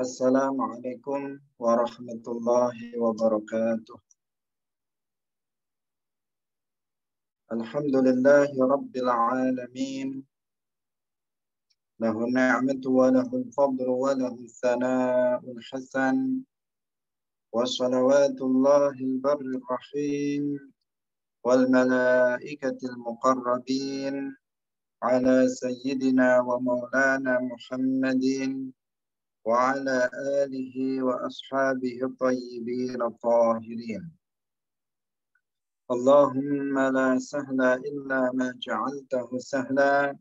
Assalamualaikum warahmatullahi wabarakatuh. Alhamdulillahi rabbil alamin. Lahu ni'matu wa lahul fadlu wa lahul thana'ul hasan. Wa salawatullahil barrir rahim. Wal malaikatil muqarrabin. Ala sayyidina wa maulana Muhammadin. وعلى آله وأصحابه الطيبين الطاهرين. اللهم لا سهل إلا ما جعلته سهلا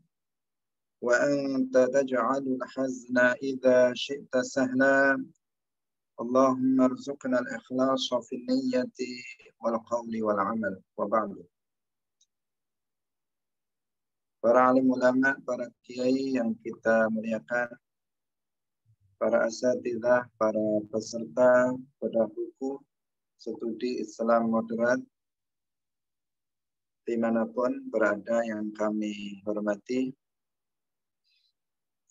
وأنت تجعل الحزن إذا شئت سهلا. اللهم ارزقنا الإخلاص في النية والقول والعمل. وبعد. Para alim ulama, para kiai yang kita muliakan, para asatidzah, para peserta bedah buku studi Islam moderat dimanapun berada yang kami hormati.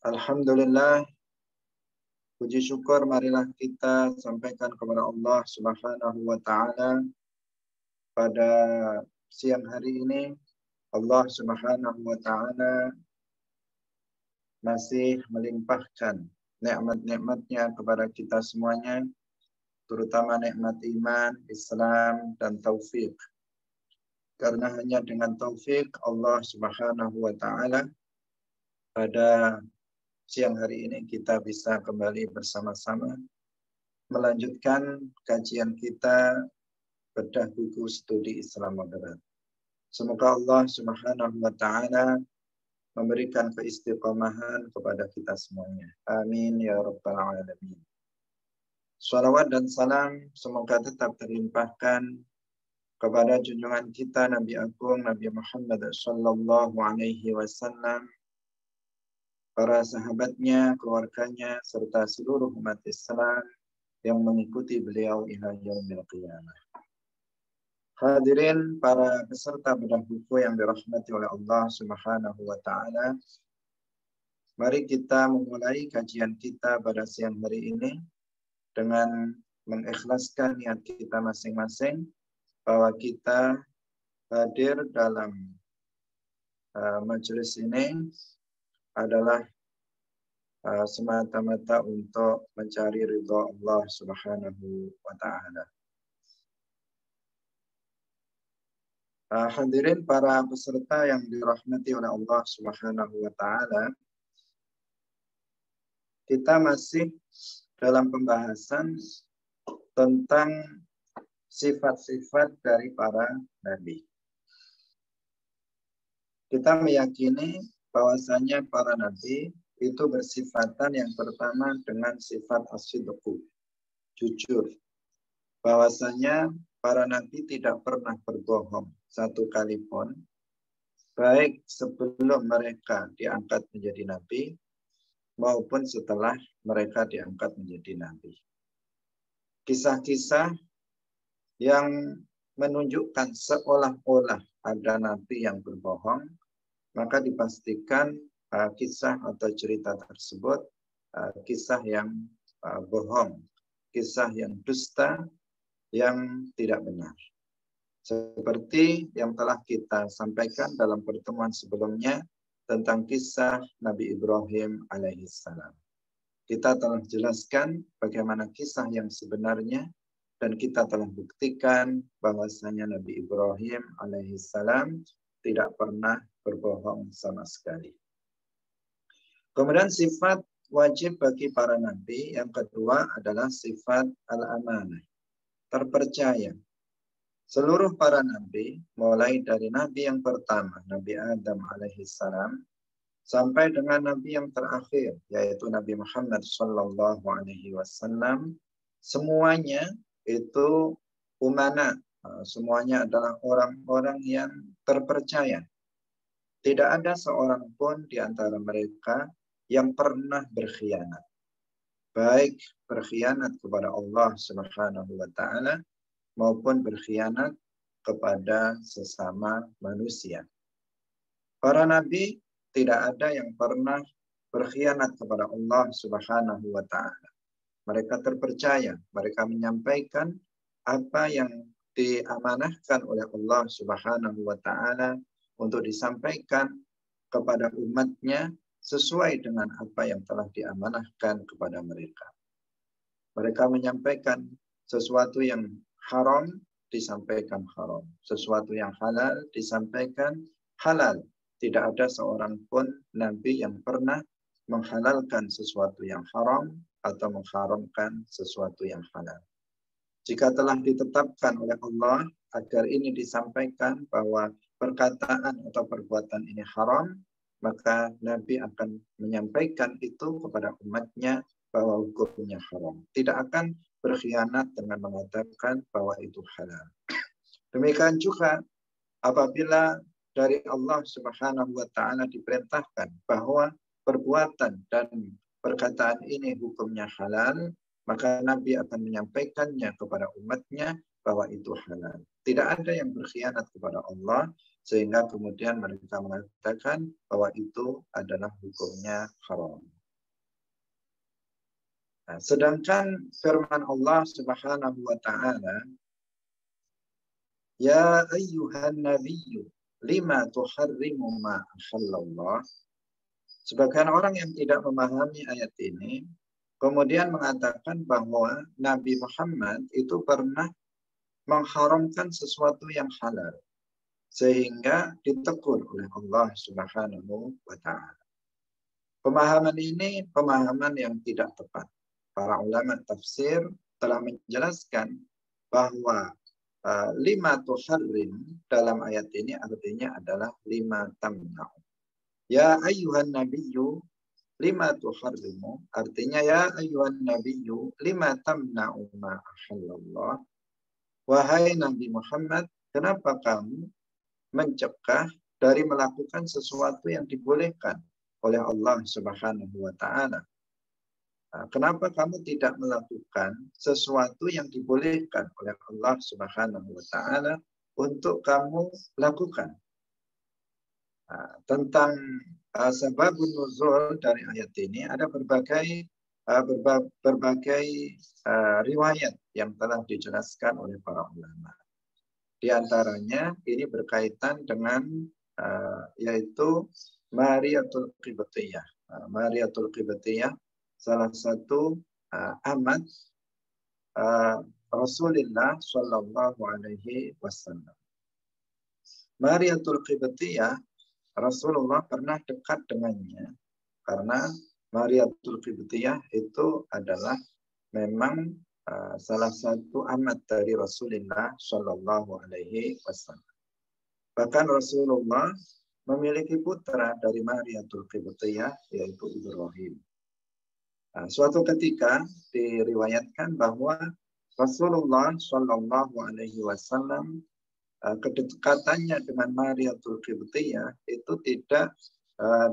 Alhamdulillah, puji syukur marilah kita sampaikan kepada Allah Subhanahu wa Ta'ala. Pada siang hari ini Allah Subhanahu wa Ta'ala masih melimpahkan nikmat-nikmatnya kepada kita semuanya, terutama nikmat iman, Islam, dan taufik. Karena hanya dengan taufik Allah Subhanahu wa Ta'ala pada siang hari ini kita bisa kembali bersama-sama melanjutkan kajian kita bedah buku studi Islam moderat. Semoga Allah Subhanahu wa Ta'ala memberikan keistiqomahan kepada kita semuanya. Amin ya rabbal alamin. Salawat dan salam semoga tetap terlimpahkan kepada junjungan kita Nabi Agung Nabi Muhammad sallallahu alaihi wasallam, para sahabatnya, keluarganya, serta seluruh umat Islam yang mengikuti beliau ila yaumil qiyamah. Hadirin para peserta bedah buku yang dirahmati oleh Allah Subhanahu wa Ta'ala. Mari kita memulai kajian kita pada siang hari ini dengan mengikhlaskan niat kita masing-masing bahwa kita hadir dalam majelis ini adalah semata-mata untuk mencari ridha Allah Subhanahu wa Ta'ala. Hadirin para peserta yang dirahmati oleh Allah Subhanahu wa Ta'ala, kita masih dalam pembahasan tentang sifat-sifat dari para nabi. Kita meyakini bahwasanya para nabi itu bersifatan yang pertama dengan sifat as-sidqu, jujur. Bahwasanya para nabi tidak pernah berbohong satu kali pun, baik sebelum mereka diangkat menjadi nabi maupun setelah mereka diangkat menjadi nabi. Kisah-kisah yang menunjukkan seolah-olah ada nabi yang berbohong, maka dipastikan kisah atau cerita tersebut kisah yang bohong, kisah yang dusta, yang tidak benar. Seperti yang telah kita sampaikan dalam pertemuan sebelumnya tentang kisah Nabi Ibrahim alaihissalam. Kita telah jelaskan bagaimana kisah yang sebenarnya dan kita telah buktikan bahwasanya Nabi Ibrahim alaihissalam tidak pernah berbohong sama sekali. Kemudian sifat wajib bagi para nabi yang kedua adalah sifat al-amanah, terpercaya. Seluruh para nabi, mulai dari nabi yang pertama, Nabi Adam alaihissalam, sampai dengan nabi yang terakhir, yaitu Nabi Muhammad sallallahu alaihi wasallam, semuanya itu umana, semuanya adalah orang-orang yang terpercaya. Tidak ada seorang pun di antara mereka yang pernah berkhianat. Baik berkhianat kepada Allah Subhanahu wa Ta'ala maupun berkhianat kepada sesama manusia. Para nabi tidak ada yang pernah berkhianat kepada Allah Subhanahu wa Ta'ala. Mereka terpercaya, mereka menyampaikan apa yang diamanahkan oleh Allah Subhanahu wa taala untuk disampaikan kepada umatnya sesuai dengan apa yang telah diamanahkan kepada mereka. Mereka menyampaikan sesuatu yang haram disampaikan haram, sesuatu yang halal disampaikan halal. Tidak ada seorang pun nabi yang pernah menghalalkan sesuatu yang haram atau mengharamkan sesuatu yang halal. Jika telah ditetapkan oleh Allah agar ini disampaikan bahwa perkataan atau perbuatan ini haram, maka Nabi akan menyampaikan itu kepada umatnya bahwa hukumnya haram. Tidak akan berkhianat dengan mengatakan bahwa itu halal. Demikian juga apabila dari Allah Subhanahu wa taala diperintahkan bahwa perbuatan dan perkataan ini hukumnya halal, maka Nabi akan menyampaikannya kepada umatnya bahwa itu halal. Tidak ada yang berkhianat kepada Allah sehingga kemudian mereka mengatakan bahwa itu adalah hukumnya haram. Nah, sedangkan firman Allah Subhanahu wa taala, ya ayyuhan nabiyyu lima tuharrimu ma ahallallah. Sebagian orang yang tidak memahami ayat ini kemudian mengatakan bahwa Nabi Muhammad itu pernah mengharamkan sesuatu yang halal sehingga ditegur oleh Allah Subhanahu wa taala. Pemahaman ini pemahaman yang tidak tepat. Para ulama tafsir telah menjelaskan bahwa lima tuharrim dalam ayat ini artinya adalah lima tamna'u. Ya ayyuhan nabiyyu lima tuharrimu, artinya ya ayyuhan nabiyyu lima tamna'u ma ahallallah. Wahai Nabi Muhammad, kenapa kamu mencegah dari melakukan sesuatu yang dibolehkan oleh Allah Subhanahu wa taala? Kenapa kamu tidak melakukan sesuatu yang dibolehkan oleh Allah Subhanahu wa taala untuk kamu lakukan? Tentang sebabun nuzul dari ayat ini ada berbagai riwayat yang telah dijelaskan oleh para ulama. Di antaranya ini berkaitan dengan yaitu Mariyatul Qibtiyah. Mariyatul Qibtiyah salah satu amat Rasulullah Shallallahu Alaihi Wasallam. Mariyatul Qibtiyah Rasulullah pernah dekat dengannya karena Mariyatul Qibtiyah itu adalah memang salah satu amat dari Rasulullah Shallallahu Alaihi Wasallam. Bahkan Rasulullah memiliki putra dari Mariyatul Qibtiyah yaitu Ibrahim. Suatu ketika diriwayatkan bahwa Rasulullah Shallallahu Alaihi Wasallam kedekatannya dengan Mariyatul Qibtiyah itu tidak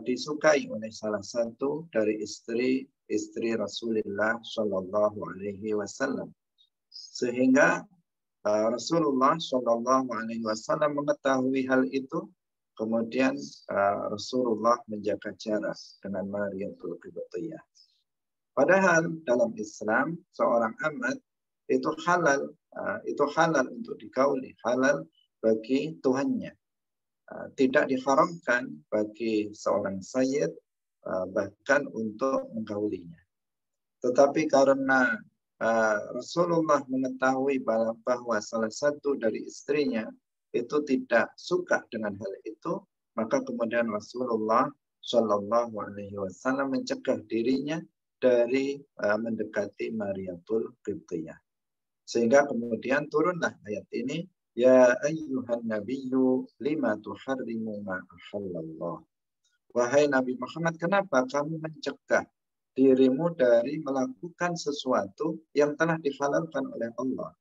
disukai oleh salah satu dari istri Rasulullah Shallallahu Alaihi Wasallam, sehingga Rasulullah Shallallahu Alaihi Wasallam mengetahui hal itu, kemudian Rasulullah menjaga jarak dengan Mariyatul Qibtiyah. Padahal dalam Islam seorang amat itu halal untuk digauli, halal bagi tuannya. Tidak diharamkan bagi seorang sayyid bahkan untuk menggaulinya. Tetapi karena Rasulullah mengetahui bahwa salah satu dari istrinya itu tidak suka dengan hal itu, maka kemudian Rasulullah Shallallahu Alaihi Wasallam mencegah dirinya dari mendekati Mariyatul Qibtiyah. Sehingga kemudian turunlah ayat ini, ya ayyuhan nabiyyu lima tuharrimu ma ahallallah. Wahai Nabi Muhammad, kenapa kamu mencegah dirimu dari melakukan sesuatu yang telah dihalalkan oleh Allah?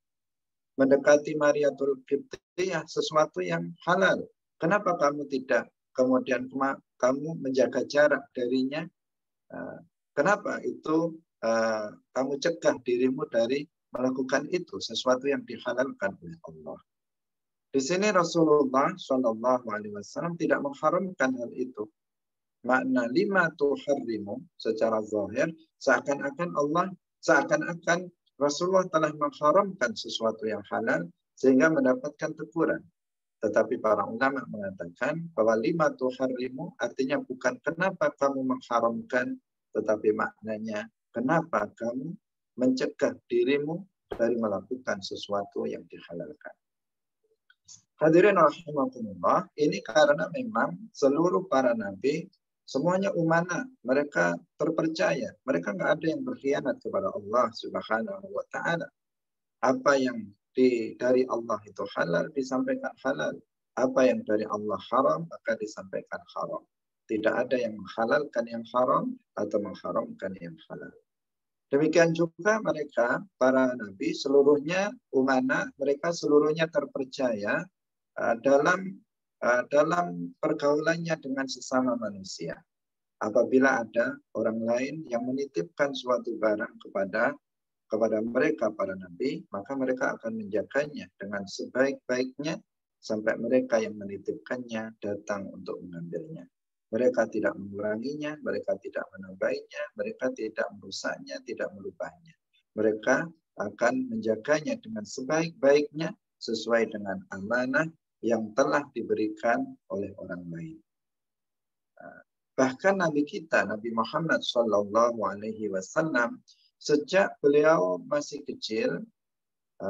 Mendekati Mariyatul Qibtiyah sesuatu yang halal. Kenapa kamu tidak kemudian kamu menjaga jarak darinya? Kenapa itu kamu cegah dirimu dari melakukan itu, sesuatu yang dihalalkan oleh Allah? Di sini Rasulullah Shallallahu Alaihi Wasallam tidak mengharamkan hal itu. Makna lima tuharrimu secara zahir seakan-akan Allah Seakan-akan Rasulullah telah mengharamkan sesuatu yang halal sehingga mendapatkan teguran. Tetapi para ulama mengatakan bahwa lima tuharrimu artinya bukan kenapa kamu mengharamkan, tetapi maknanya kenapa kamu mencegah dirimu dari melakukan sesuatu yang dihalalkan. Hadirin rahimakumullah, ini karena memang seluruh para nabi semuanya umana, mereka terpercaya, mereka nggak ada yang berkhianat kepada Allah Subhanahu wa taala. Apa yang dari Allah itu halal disampaikan halal, apa yang dari Allah haram maka disampaikan haram. Tidak ada yang menghalalkan yang haram atau mengharamkan yang halal. Demikian juga mereka, para nabi, seluruhnya umana, mereka seluruhnya terpercaya dalam pergaulannya dengan sesama manusia. Apabila ada orang lain yang menitipkan suatu barang kepada mereka, para nabi, maka mereka akan menjaganya dengan sebaik-baiknya sampai mereka yang menitipkannya datang untuk mengambilnya. Mereka tidak menguranginya, mereka tidak menambahinya, mereka tidak merusaknya, tidak merubahnya. Mereka akan menjaganya dengan sebaik-baiknya sesuai dengan amanah yang telah diberikan oleh orang lain. Bahkan Nabi kita, Nabi Muhammad SAW, sejak beliau masih kecil,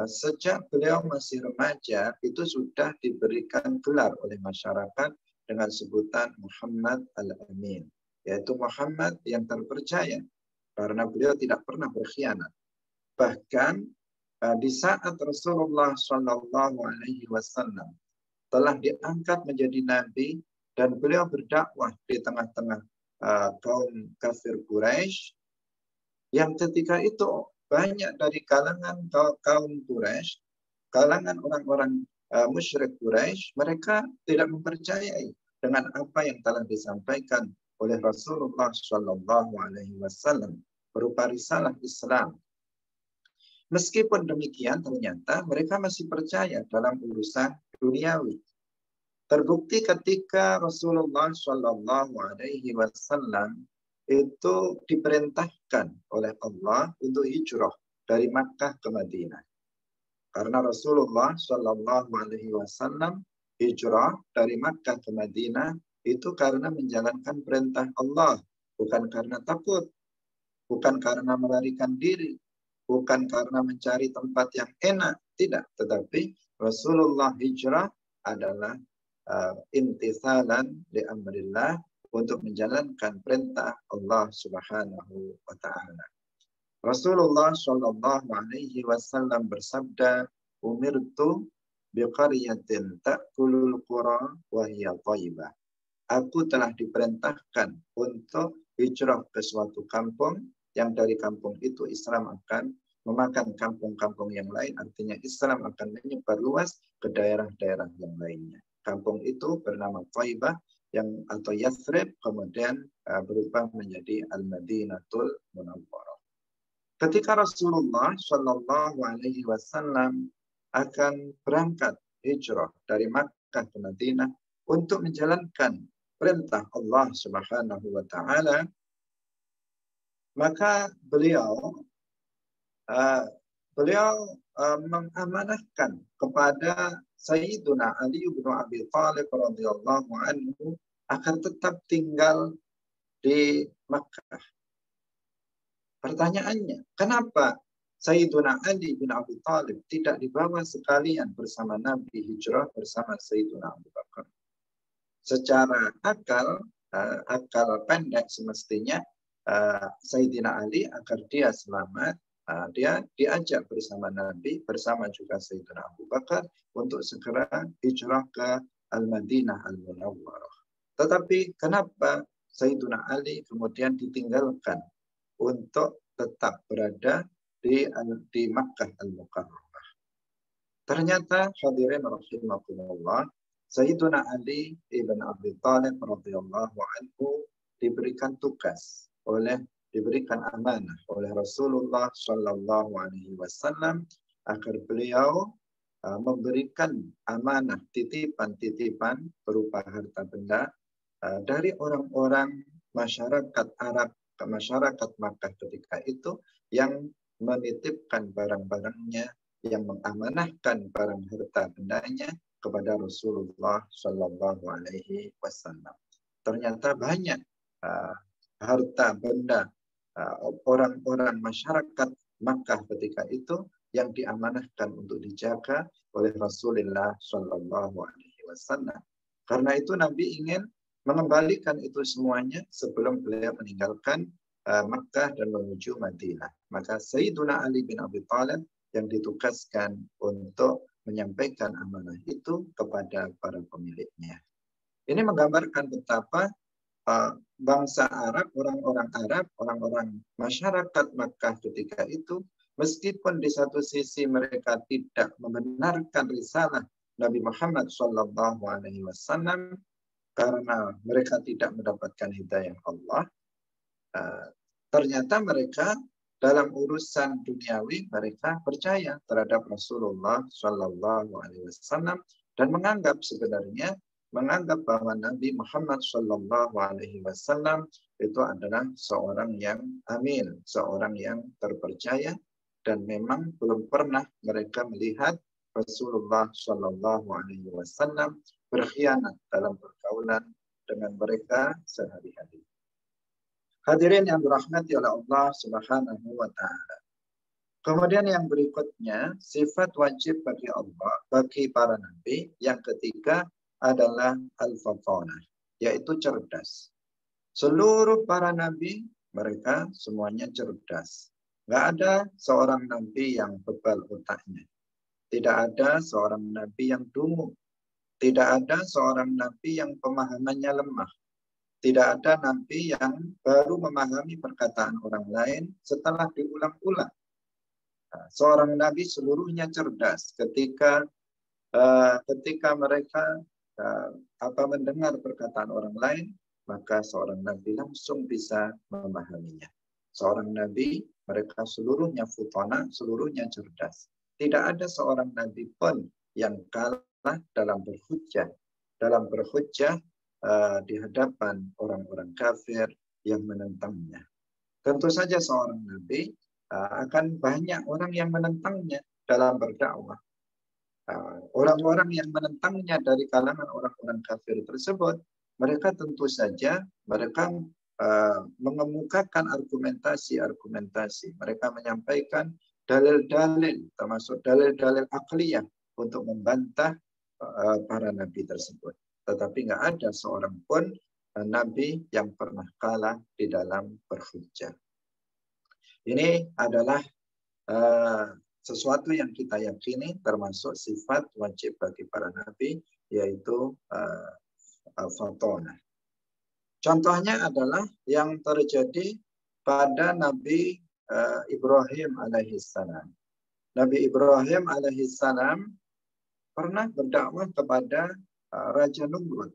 sejak beliau masih remaja, itu sudah diberikan gelar oleh masyarakat dengan sebutan Muhammad Al-Amin, yaitu Muhammad yang terpercaya, karena beliau tidak pernah berkhianat. Bahkan di saat Rasulullah SAW telah diangkat menjadi nabi dan beliau berdakwah di tengah-tengah kaum kafir Quraisy, yang ketika itu banyak dari kalangan kaum Quraisy, kalangan orang-orang musyrik Quraisy, mereka tidak mempercayai dengan apa yang telah disampaikan oleh Rasulullah SAW berupa risalah Islam. Meskipun demikian, ternyata mereka masih percaya dalam urusan duniawi. Terbukti ketika Rasulullah SAW itu diperintahkan oleh Allah untuk hijrah dari Makkah ke Madinah. Karena Rasulullah SAW hijrah dari Makkah ke Madinah itu karena menjalankan perintah Allah, bukan karena takut, bukan karena melarikan diri, bukan karena mencari tempat yang enak, tidak. Tetapi Rasulullah hijrah adalah imtithalan li amrillah, untuk menjalankan perintah Allah Subhanahu wa taala. Rasulullah Shallallahu alaihi wasallam bersabda, "Umirtu biqaryatin ta'kulul qura wa hiya thayyibah." Aku telah diperintahkan untuk hijrah ke suatu kampung yang dari kampung itu Islam akan memakan kampung-kampung yang lain, artinya Islam akan menyebar luas ke daerah-daerah yang lainnya. Kampung itu bernama Thayyibah atau Yathrib, kemudian berubah menjadi Al-Madinatul Munawwarah. Ketika Rasulullah Shallallahu Alaihi Wasallam akan berangkat hijrah dari Makkah ke Madinah untuk menjalankan perintah Allah Subhanahu Wa Taala, maka beliau mengamanahkan kepada Sayyiduna Ali bin Abi Thalib radhiyallahu anhu agar tetap tinggal di Makkah. Pertanyaannya, kenapa Sayyiduna Ali bin Abi Thalib tidak dibawa sekalian bersama Nabi hijrah bersama Sayyiduna Abu Bakar? Secara akal pendek semestinya Sayyidina Ali agar dia selamat, dia diajak bersama Nabi, bersama juga Sayyidina Abu Bakar untuk segera hijrah ke Al-Madinah Al-Munawwarah. Tetapi kenapa Sayyidina Ali kemudian ditinggalkan untuk tetap berada di Makkah Al-Mukarramah? Ternyata hadirin rahimakumullah, Sayyidina Ali ibn Abi Thalib radhiyallahu anhu diberikan tugas diberikan amanah oleh Rasulullah Shallallahu Alaihi Wasallam agar beliau memberikan amanah titipan-titipan berupa harta benda dari orang-orang masyarakat Arab, masyarakat Makkah ketika itu yang menitipkan barang-barangnya, yang mengamanahkan barang harta bendanya kepada Rasulullah Shallallahu Alaihi Wasallam. Ternyata banyak harta benda orang-orang masyarakat Makkah ketika itu yang diamanahkan untuk dijaga oleh Rasulullah Shallallahu Alaihi Wasallam. Karena itu Nabi ingin mengembalikan itu semuanya sebelum beliau meninggalkan Makkah dan menuju Madinah. Maka Sayyiduna Ali bin Abi Thalib yang ditugaskan untuk menyampaikan amanah itu kepada para pemiliknya. Ini menggambarkan betapa bangsa Arab, orang-orang Arab, orang-orang masyarakat Makkah ketika itu, meskipun di satu sisi mereka tidak membenarkan risalah Nabi Muhammad SAW karena mereka tidak mendapatkan hidayah Allah, ternyata mereka dalam urusan duniawi mereka percaya terhadap Rasulullah SAW dan menganggap bahwa Nabi Muhammad SAW itu adalah seorang yang amin, seorang yang terpercaya, dan memang belum pernah mereka melihat Rasulullah SAW berkhianat dalam pergaulan dengan mereka sehari-hari. Hadirin yang dirahmati oleh Allah Subhanahu wa Ta'ala. Kemudian yang berikutnya, sifat wajib bagi Allah, bagi para nabi, yang ketiga adalah al-fatanah, yaitu cerdas. Seluruh para nabi, mereka semuanya cerdas. Nggak ada seorang nabi yang bebal otaknya. Tidak ada seorang nabi yang dungu. Tidak ada seorang nabi yang pemahamannya lemah. Tidak ada nabi yang baru memahami perkataan orang lain setelah diulang-ulang. Seorang nabi seluruhnya cerdas ketika mereka mendengar perkataan orang lain, maka seorang nabi langsung bisa memahaminya. Seorang nabi, mereka seluruhnya futana, seluruhnya cerdas. Tidak ada seorang nabi pun yang kalah dalam berhujjah. Di hadapan orang-orang kafir yang menentangnya. Tentu saja seorang nabi akan banyak orang yang menentangnya dalam berdakwah. Orang-orang yang menentangnya dari kalangan orang-orang kafir tersebut, mereka tentu saja mengemukakan argumentasi. Mereka menyampaikan dalil-dalil, termasuk dalil-dalil akliyah untuk membantah para nabi tersebut. Tetapi nggak ada seorang pun nabi yang pernah kalah di dalam berhujjah. Ini adalah sesuatu yang kita yakini termasuk sifat wajib bagi para nabi, yaitu fatonah. Contohnya adalah yang terjadi pada Nabi Ibrahim alaihissalam. Nabi Ibrahim alaihissalam pernah berdakwah kepada Raja Numrud,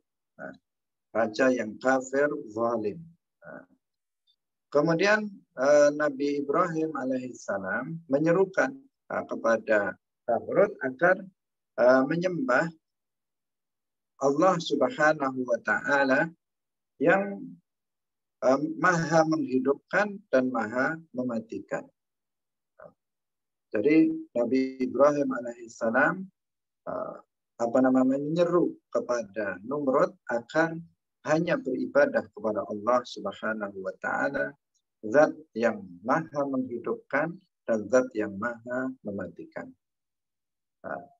raja yang kafir, zalim. Kemudian Nabi Ibrahim alaihissalam menyerukan kepada Namrud agar menyembah Allah Subhanahu wa Ta'ala yang maha menghidupkan dan maha mematikan. Jadi Nabi Ibrahim alaihissalam menyeru kepada Namrud akan hanya beribadah kepada Allah Subhanahu wa Ta'ala, zat yang maha menghidupkan dan zat yang maha mematikan.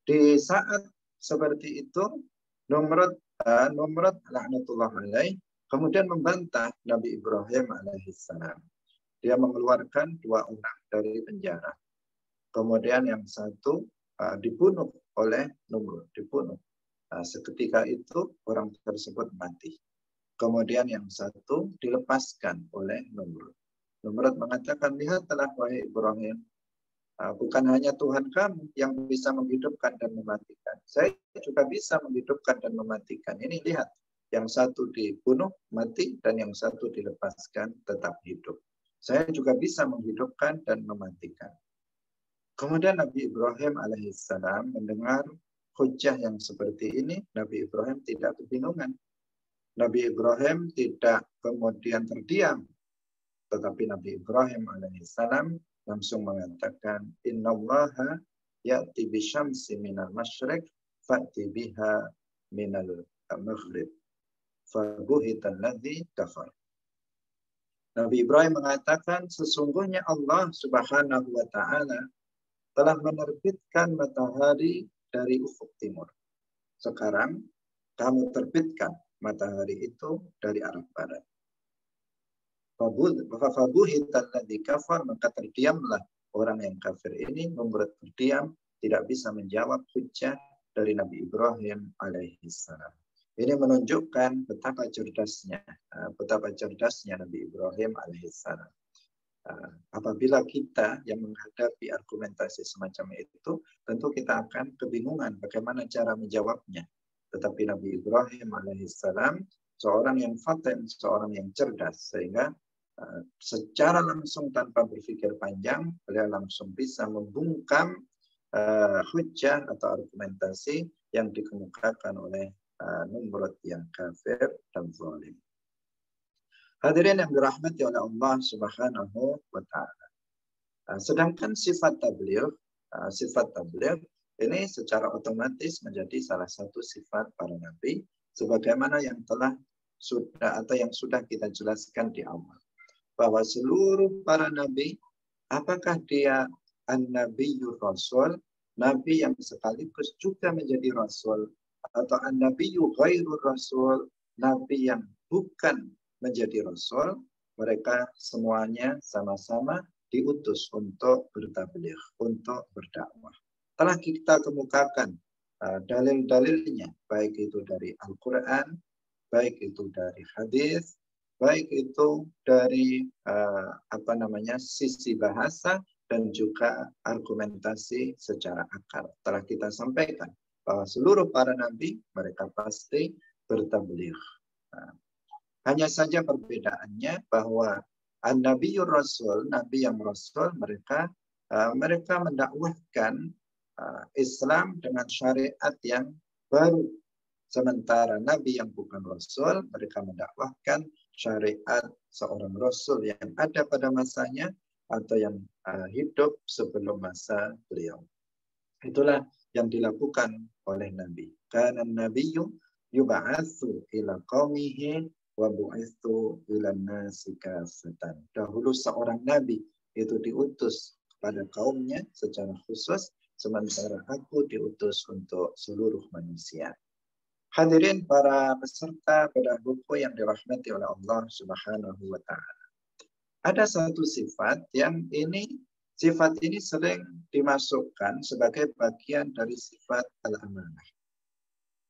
Di saat seperti itu, Namrud laknatullah alaih kemudian membantah Nabi Ibrahim alaihissalam. Dia mengeluarkan 2 orang dari penjara. Kemudian yang satu dibunuh oleh Namrud, dibunuh. Seketika itu orang tersebut mati. Kemudian yang satu dilepaskan oleh Namrud. Namrud mengatakan, lihatlah wahai Ibrahim, bukan hanya Tuhan kamu yang bisa menghidupkan dan mematikan. Saya juga bisa menghidupkan dan mematikan. Ini lihat, yang satu dibunuh, mati, dan yang satu dilepaskan, tetap hidup. Saya juga bisa menghidupkan dan mematikan. Kemudian Nabi Ibrahim alaihissalam mendengar hujjah yang seperti ini, Nabi Ibrahim tidak kebingungan. Nabi Ibrahim tidak kemudian terdiam, tetapi Nabi Ibrahim alaihissalam langsung mengatakan innallaha ya'ti bisyamsi minal masyriq fa'ti biha minal maghrib fabuhital ladzi kafar. Nabi Ibrahim mengatakan sesungguhnya Allah Subhanahu wa taala telah menerbitkan matahari dari ufuk timur. Sekarang kamu terbitkan matahari itu dari arah barat. Fabuhital ladzi kafar, maka terdiamlah orang yang kafir ini, membuat terdiam, tidak bisa menjawab hujjah dari Nabi Ibrahim alaihissalam. Ini menunjukkan betapa cerdasnya Nabi Ibrahim alaihissalam. Apabila kita yang menghadapi argumentasi semacam itu, tentu kita akan kebingungan bagaimana cara menjawabnya. Tetapi Nabi Ibrahim alaihissalam seorang yang fatin, seorang yang cerdas, sehingga secara langsung tanpa berpikir panjang, beliau langsung bisa membungkam hujjah atau argumentasi yang dikemukakan oleh Numrud yang kafir dan zalim. Hadirin yang dirahmati oleh Allah Subhanahu wa taala. Sedangkan sifat tabligh ini secara otomatis menjadi salah satu sifat para nabi sebagaimana yang sudah kita jelaskan di awal. Bahwa seluruh para nabi, apakah dia an-nabiyyur rasul, nabi yang sekaligus juga menjadi rasul, atau an-nabiyyu ghairur rasul, nabi yang bukan menjadi rasul, mereka semuanya sama-sama diutus untuk bertabligh, untuk berdakwah. Telah kita kemukakan dalil-dalilnya, baik itu dari Al-Quran, baik itu dari hadis, baik itu dari sisi bahasa dan juga argumentasi secara akal. Telah kita sampaikan bahwa seluruh para nabi mereka pasti bertabligh. Hanya saja perbedaannya bahwa an-nabiyyur rasul, nabi yang rasul, mereka mendakwahkan Islam dengan syariat yang baru. Sementara nabi yang bukan rasul, mereka mendakwahkan syariat seorang rasul yang ada pada masanya atau yang hidup sebelum masa beliau. Itulah yang dilakukan oleh nabi. Kana nabiyyu yub'atsu ila qaumihi wa bu'itsu ila nasi kafatan. Dahulu seorang nabi itu diutus kepada kaumnya secara khusus, sementara aku diutus untuk seluruh manusia. Hadirin para peserta pada buku yang dirahmati oleh Allah Subhanahu wa taala. Ada satu sifat yang sifat ini sering dimasukkan sebagai bagian dari sifat al-amanah,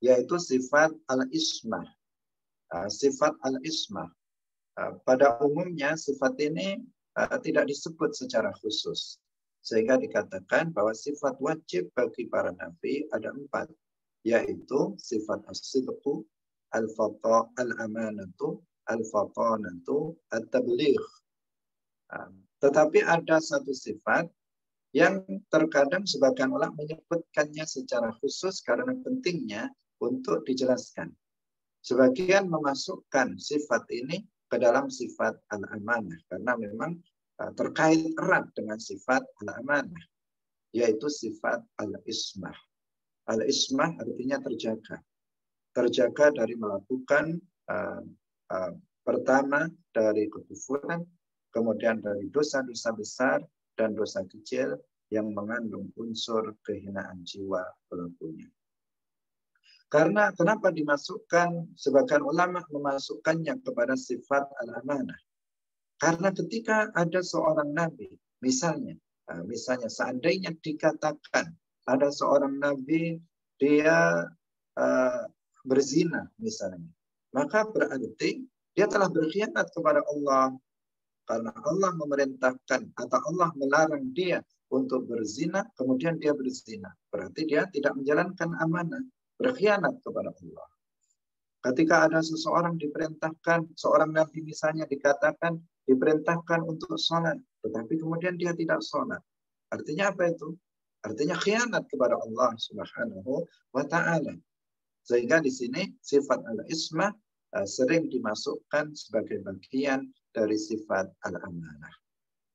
yaitu sifat al-ismah. Sifat al-ismah. Pada umumnya sifat ini tidak disebut secara khusus. Sehingga dikatakan bahwa sifat wajib bagi para nabi ada 4. Yaitu sifat as-sidqu, al-amanatu, al-fatanatu, at-tabligh. Tetapi ada satu sifat yang terkadang sebagian ulama menyebutkannya secara khusus karena pentingnya untuk dijelaskan. Sebagian memasukkan sifat ini ke dalam sifat al-amanah karena memang terkait erat dengan sifat al-amanah, yaitu sifat al-ismah. Al-ismah artinya terjaga. Terjaga dari melakukan pertama dari kekufuran, kemudian dari dosa-dosa besar dan dosa kecil yang mengandung unsur kehinaan jiwa pelakunya. Karena kenapa dimasukkan, sebagian ulama memasukkannya kepada sifat al-amanah. Karena ketika ada seorang nabi, misalnya seandainya dikatakan ada seorang nabi dia berzina misalnya, maka berarti dia telah berkhianat kepada Allah. Karena Allah memerintahkan atau Allah melarang dia untuk berzina, kemudian dia berzina. Berarti dia tidak menjalankan amanah, berkhianat kepada Allah. Ketika ada seseorang diperintahkan, seorang nabi misalnya dikatakan diperintahkan untuk sholat, tetapi kemudian dia tidak sholat. Artinya apa itu? Artinya khianat kepada Allah Subhanahu wa taala. Sehingga di sini sifat al-ismah sering dimasukkan sebagai bagian dari sifat al-amanah.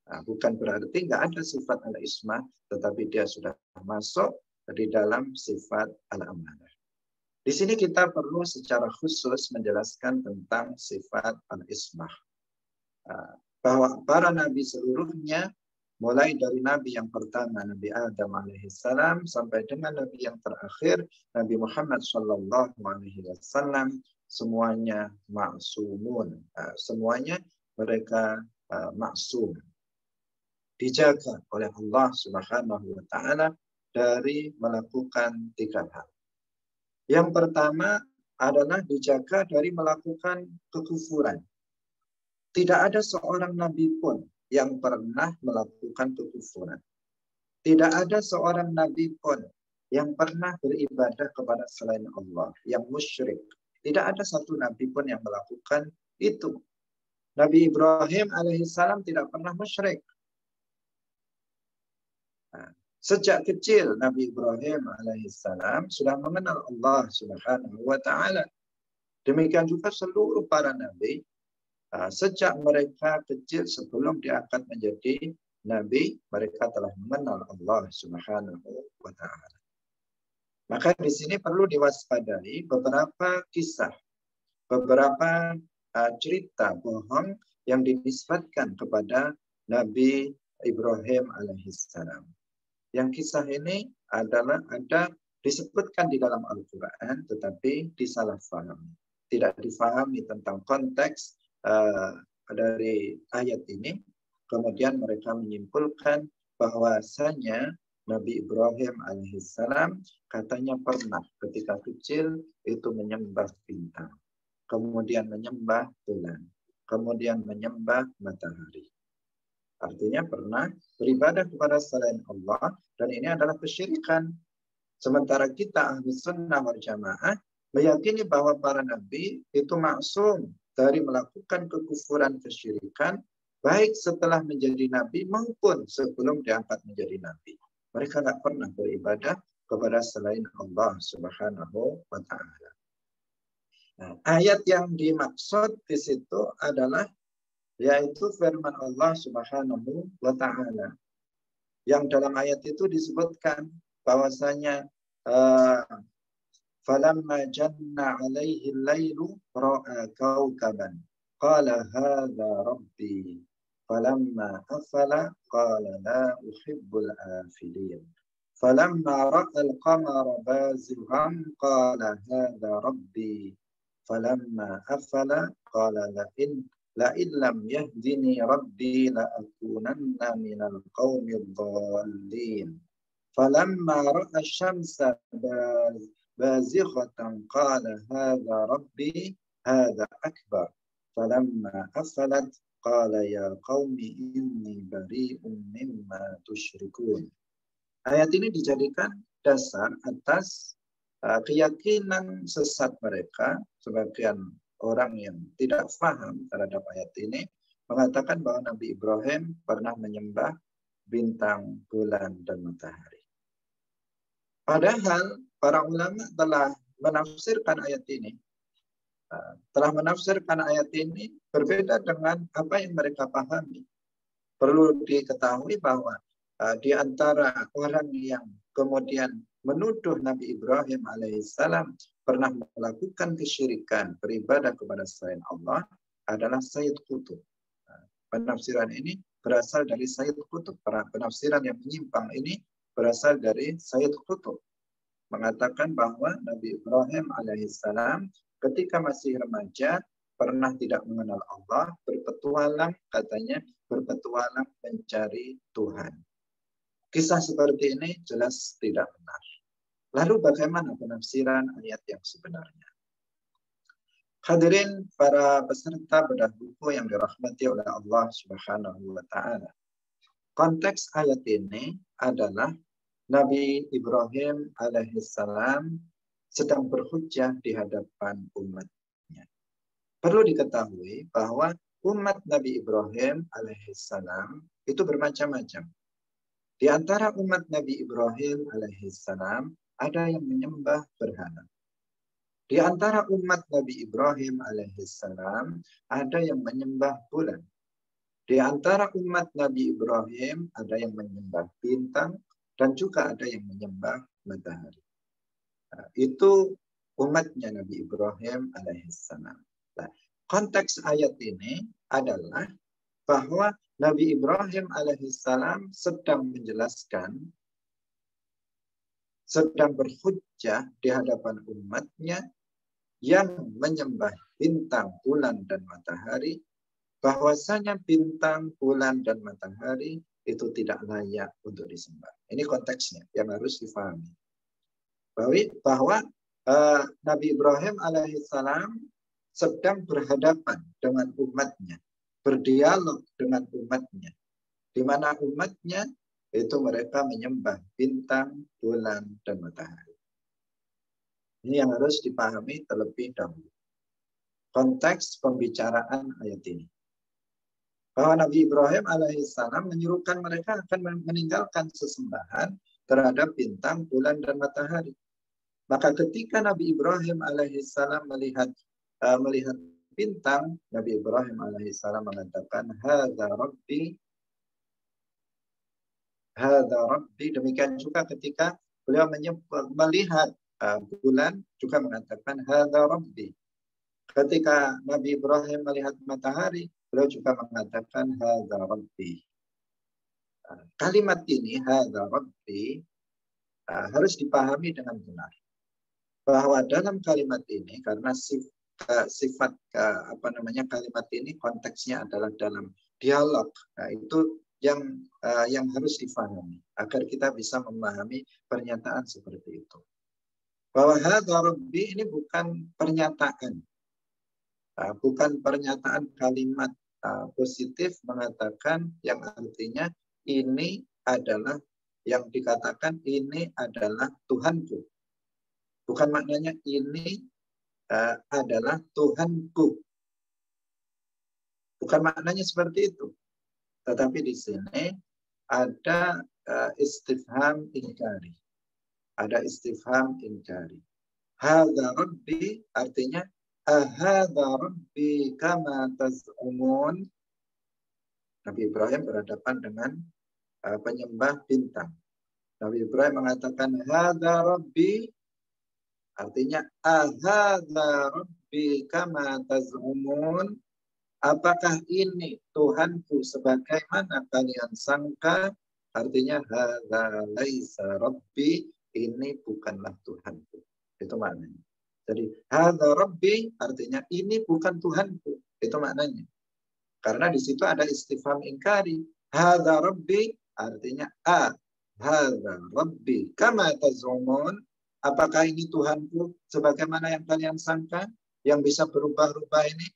Nah, bukan berarti nggak ada sifat al-ismah, tetapi dia sudah masuk di dalam sifat al-amanah. Di sini kita perlu secara khusus menjelaskan tentang sifat al-ismah. Bahwa para nabi seluruhnya, mulai dari nabi yang pertama, Nabi Adam alaihissalam, sampai dengan nabi yang terakhir, Nabi Muhammad sallallahu alaihi wasallam, semuanya ma'sumun. Semuanya mereka maksum, dijaga oleh Allah Subhanahu wa taala dari melakukan 3 hal. Yang pertama adalah dijaga dari melakukan kekufuran. Tidak ada seorang nabi pun yang pernah melakukan kekufuran. Tidak ada seorang nabi pun yang pernah beribadah kepada selain Allah, yang musyrik. Tidak ada satu nabi pun yang melakukan itu. Nabi Ibrahim alaihissalam tidak pernah musyrik. Sejak kecil Nabi Ibrahim alaihissalam sudah mengenal Allah Subhanahu wa taala. Demikian juga seluruh para nabi, sejak mereka kecil sebelum diangkat menjadi nabi, mereka telah mengenal Allah Subhanahu wa taala. Maka di sini perlu diwaspadai beberapa kisah, beberapa cerita bohong yang dinisbatkan kepada Nabi Ibrahim alaihissalam. Yang kisah ini adalah ada disebutkan di dalam Al-Quran, tetapi disalahfahami. Tidak difahami tentang konteks dari ayat ini. Kemudian mereka menyimpulkan bahwasanya Nabi Ibrahim alaihissalam katanya pernah ketika kecil itu menyembah bintang, kemudian menyembah bulan, kemudian menyembah matahari. Artinya pernah beribadah kepada selain Allah, dan ini adalah kesyirikan. Sementara kita ahli sunnah wal jamaah meyakini bahwa para nabi itu maksum dari melakukan kekufuran kesyirikan, baik setelah menjadi nabi maupun sebelum diangkat menjadi nabi. Mereka tidak pernah beribadah kepada selain Allah Subhanahu wa taala. Nah, ayat yang dimaksud di situ adalah yaitu firman Allah Subhanahu wa taala. Yang dalam ayat itu disebutkan bahwasanya falamma janna alaihi al-lailu ra'a kawkaban qala hadza rabbi falamma afala qala la uhibbul afilin falamma ra'a al-qamara bazighan qala hadza rabbi falamma afala qala la illam yahdini rabbi la akunanna minal qaumid dhallin falamma ra'a asy-syamsa bazighatan qala hadza rabbi hadza akbar falamma afalat qala ya qaumi inni bari'un mimma tusyrikun. Ayat ini dijadikan dasar atas keyakinan sesat mereka. Sebagian orang yang tidak paham terhadap ayat ini mengatakan bahwa Nabi Ibrahim pernah menyembah bintang, bulan, dan matahari. Padahal para ulama telah menafsirkan ayat ini. Berbeda dengan apa yang mereka pahami. Perlu diketahui bahwa di antara orang yang kemudian menuduh Nabi Ibrahim alaihissalam pernah melakukan kesyirikan, beribadah kepada selain Allah adalah Sayyid Qutb. Penafsiran ini berasal dari Sayyid Qutb. Penafsiran yang menyimpang ini berasal dari Sayyid Qutb. Mengatakan bahwa Nabi Ibrahim alaihissalam ketika masih remaja pernah tidak mengenal Allah, berpetualang, katanya berpetualang mencari Tuhan. Kisah seperti ini jelas tidak benar. Lalu bagaimana penafsiran ayat yang sebenarnya? Hadirin para peserta bedah buku yang dirahmati oleh Allah Subhanahu wa taala. Konteks ayat ini adalah Nabi Ibrahim alaihissalam sedang berhujjah di hadapan umatnya. Perlu diketahui bahwa umat Nabi Ibrahim alaihissalam itu bermacam-macam. Di antara umat Nabi Ibrahim alaihissalam ada yang menyembah berhala. Di antara umat Nabi Ibrahim alaihissalam ada yang menyembah bulan. Di antara umat Nabi Ibrahim ada yang menyembah bintang dan juga ada yang menyembah matahari. Nah, itu umatnya Nabi Ibrahim alaihissalam. Nah, konteks ayat ini adalah bahwa Nabi Ibrahim alaihissalam sedang menjelaskan, sedang berhujjah di hadapan umatnya yang menyembah bintang, bulan, dan matahari, bahwasanya bintang, bulan, dan matahari itu tidak layak untuk disembah. Ini konteksnya yang harus difahami. Bahwa Nabi Ibrahim alaihissalam sedang berhadapan dengan umatnya, berdialog dengan umatnya, di mana umatnya itu mereka menyembah bintang, bulan, dan matahari. Ini yang harus dipahami terlebih dahulu. Konteks pembicaraan ayat ini. Bahwa Nabi Ibrahim alaihissalam menyuruhkan mereka akan meninggalkan sesembahan terhadap bintang, bulan, dan matahari. Maka ketika Nabi Ibrahim alaihissalam melihat bintang, Nabi Ibrahim alaihissalam mengatakan, "Hadza Rabbi, hadza Rabbi." Demikian juga ketika beliau melihat bulan, juga mengatakan, "Hadza Rabbi." Ketika Nabi Ibrahim melihat matahari, beliau juga mengatakan, "Hadza Rabbi." Kalimat ini, "Hadza Rabbi," harus dipahami dengan benar. Bahwa dalam kalimat ini, karena sifat kalimat ini konteksnya adalah dalam dialog. Nah, itu yang harus difahami agar kita bisa memahami pernyataan seperti itu. Bahwa hadza Rabbi ini bukan pernyataan. Bukan pernyataan kalimat positif mengatakan yang artinya ini adalah, yang dikatakan ini adalah Tuhanku. Bukan maknanya ini adalah Tuhanku. Bukan maknanya seperti itu. Tetapi di sini ada istifham inkari. Ada istifham inkari. Hadza Rabbi artinya ahadza Rabbi kama taz'umun. Nabi Ibrahim berhadapan dengan penyembah bintang. Nabi Ibrahim mengatakan hadza Rabbi, artinya ahadza Rabbi kama taz'umun. Apakah ini Tuhanku sebagaimana kalian sangka? Artinya hadza laisa Rabbi, ini bukanlah Tuhanku. Itu maknanya. Jadi hadza Rabbi artinya ini bukan Tuhanku. Itu maknanya. Karena di situ ada istifham inkari. Hadza Rabbi artinya hadza Rabbi kama tazumun. Apakah ini Tuhanku sebagaimana yang kalian sangka? Yang bisa berubah-ubah ini?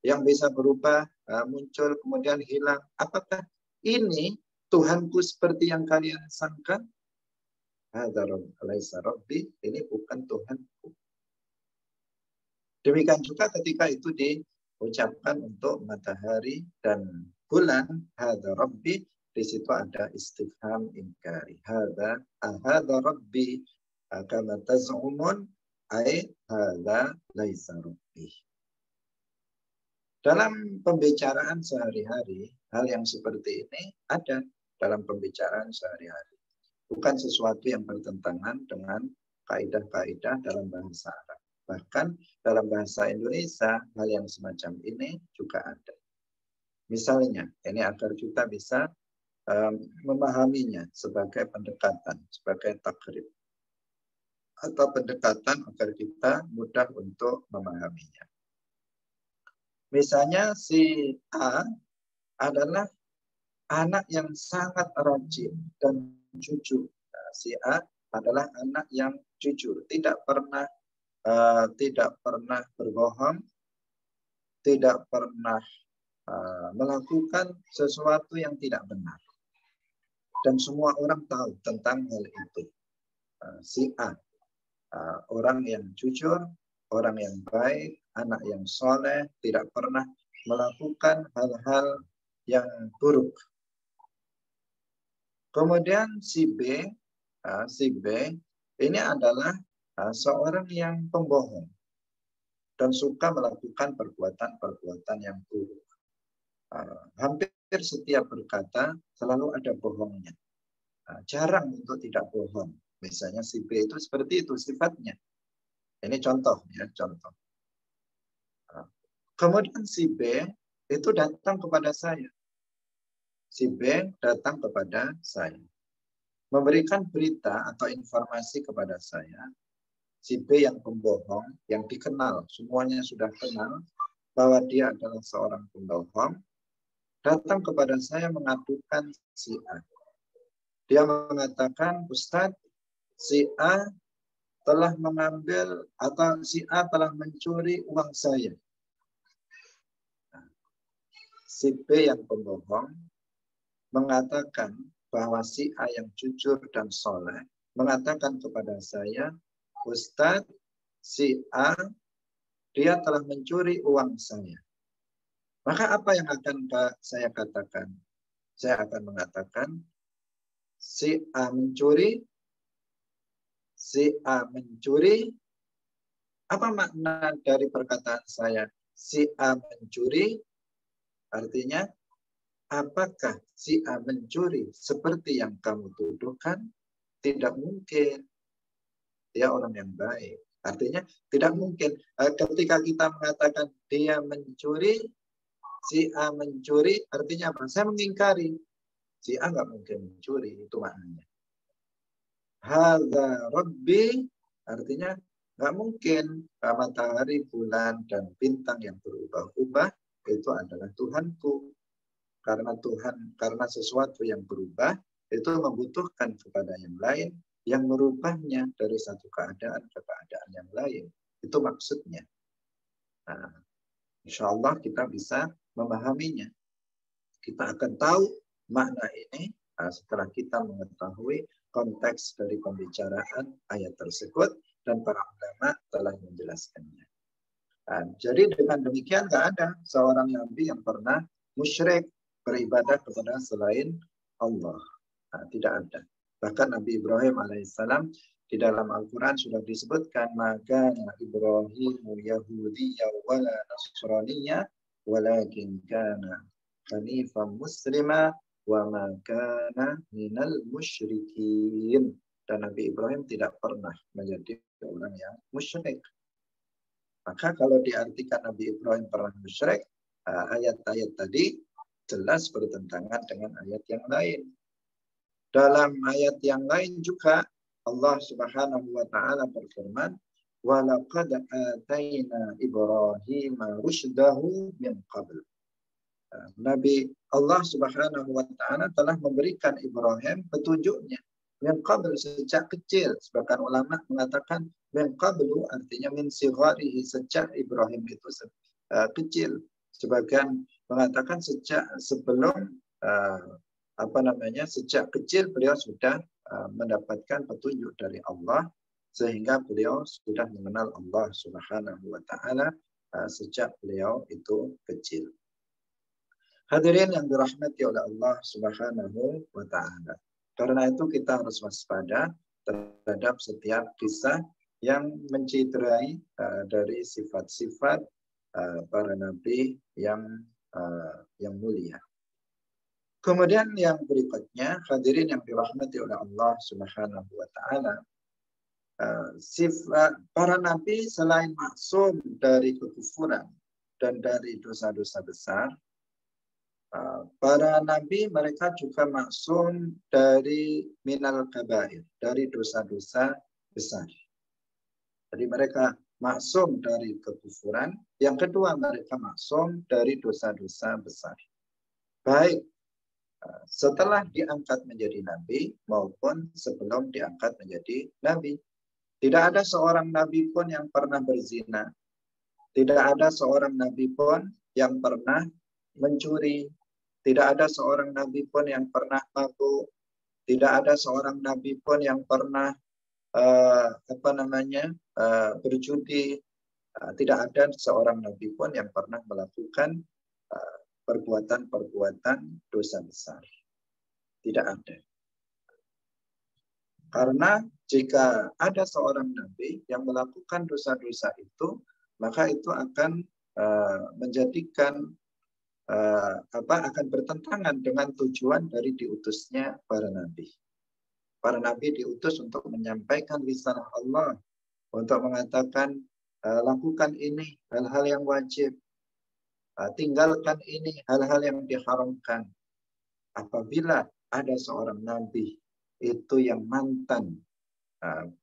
Yang bisa berubah, muncul, kemudian hilang. Apakah ini Tuhanku seperti yang kalian sangka? Hadza laisa Rabbi, ini bukan Tuhanku. Demikian juga ketika itu diucapkan untuk matahari dan bulan, hadza Rabbi, di situ ada istifham inkari. Hadza Rabbi kama taz'umun, ay hadza laisa Rabbi. Dalam pembicaraan sehari-hari, hal yang seperti ini ada dalam pembicaraan sehari-hari. Bukan sesuatu yang bertentangan dengan kaidah-kaidah dalam bahasa Arab. Bahkan dalam bahasa Indonesia, hal yang semacam ini juga ada. Misalnya, ini agar kita bisa memahaminya sebagai pendekatan, sebagai takrib. Atau pendekatan agar kita mudah untuk memahaminya. Misalnya si A adalah anak yang sangat rajin dan jujur. Nah, si A adalah anak yang jujur, tidak pernah berbohong, tidak pernah melakukan sesuatu yang tidak benar. Dan semua orang tahu tentang hal itu. Si A, orang yang jujur, orang yang baik, anak yang soleh, tidak pernah melakukan hal-hal yang buruk. Kemudian si B ini adalah seorang yang pembohong dan suka melakukan perbuatan-perbuatan yang buruk. Hampir setiap berkata selalu ada bohongnya. Jarang untuk tidak bohong. Misalnya si B itu seperti itu sifatnya. Ini contoh ya, contoh. Kemudian si B itu datang kepada saya. Si B datang kepada saya. Memberikan berita atau informasi kepada saya. Si B yang pembohong, yang dikenal, semuanya sudah kenal bahwa dia adalah seorang pembohong, datang kepada saya mengadukan si A. Dia mengatakan, Ustadz, si A telah mengambil atau si A telah mencuri uang saya. Si B yang pembohong mengatakan bahwa si A yang jujur dan soleh mengatakan kepada saya, Ustadz, si A dia telah mencuri uang saya. Maka apa yang akan saya katakan? Saya akan mengatakan si A mencuri. Si A mencuri. Apa makna dari perkataan saya? Si A mencuri. Artinya, apakah si A mencuri seperti yang kamu tuduhkan? Tidak mungkin. Dia orang yang baik. Artinya tidak mungkin. Ketika kita mengatakan dia mencuri, si A mencuri, artinya apa? Saya mengingkari. Si A nggak mungkin mencuri, itu maknanya. Hadza Rabbi, artinya nggak mungkin matahari, bulan, dan bintang yang berubah-ubah itu adalah Tuhanku. Karena sesuatu yang berubah itu membutuhkan kepada yang lain yang merubahnya dari satu keadaan ke keadaan yang lain. Itu maksudnya. Nah, insya Allah kita bisa memahaminya. Kita akan tahu makna ini setelah kita mengetahui konteks dari pembicaraan ayat tersebut dan para ulama telah menjelaskannya. Jadi dengan demikian nggak ada seorang nabi yang pernah musyrik beribadah kepada selain Allah. Tidak ada. Bahkan Nabi Ibrahim alaihissalam di dalam Al-Quran sudah disebutkan maka Ibrahim Yahudiyya wala Nasraniyya walakin kana hanifan muslima wa ma kana minal musyrikin. Dan Nabi Ibrahim tidak pernah menjadi orang yang musyrik. Maka kalau diartikan Nabi Ibrahim pernah musyrik, ayat-ayat tadi jelas bertentangan dengan ayat yang lain. Dalam ayat yang lain juga Allah Subhanahu wa taala berfirman, "Wa laqad atayna Ibrahim rusydahu min qabl." Nabi Allah Subhanahu wa taala telah memberikan Ibrahim petunjuknya min qabl sejak kecil. Sebagian ulama mengatakan min qablu artinya min sigharihi, sejak Ibrahim itu kecil. Sebagian mengatakan sejak sebelum sejak kecil beliau sudah mendapatkan petunjuk dari Allah sehingga beliau sudah mengenal Allah Subhanahu wa taala sejak beliau itu kecil. Hadirin yang dirahmati oleh Allah Subhanahu wa taala. Karena itu kita harus waspada terhadap setiap kisah yang menciderai dari sifat-sifat para nabi yang mulia. Kemudian yang berikutnya, hadirin yang dirahmati oleh Allah Subhanahu wa taala, sifat para nabi selain maksum dari kekufuran dan dari dosa-dosa besar, para nabi mereka juga maksum dari minal kabair, dari dosa-dosa besar. Jadi mereka maksum dari kekufuran, yang kedua mereka maksum dari dosa-dosa besar. Baik setelah diangkat menjadi nabi maupun sebelum diangkat menjadi nabi. Tidak ada seorang nabi pun yang pernah berzina. Tidak ada seorang nabi pun yang pernah mencuri. Tidak ada seorang nabi pun yang pernah mabuk. Tidak ada seorang nabi pun yang pernah berjudi. Tidak ada seorang nabi pun yang pernah melakukan perbuatan-perbuatan dosa besar. Tidak ada. Karena jika ada seorang nabi yang melakukan dosa-dosa itu, maka itu akan menjadikan akan bertentangan dengan tujuan dari diutusnya para nabi. Para nabi diutus untuk menyampaikan risalah Allah, untuk mengatakan lakukan ini hal-hal yang wajib, tinggalkan ini hal-hal yang diharamkan. Apabila ada seorang nabi itu yang mantan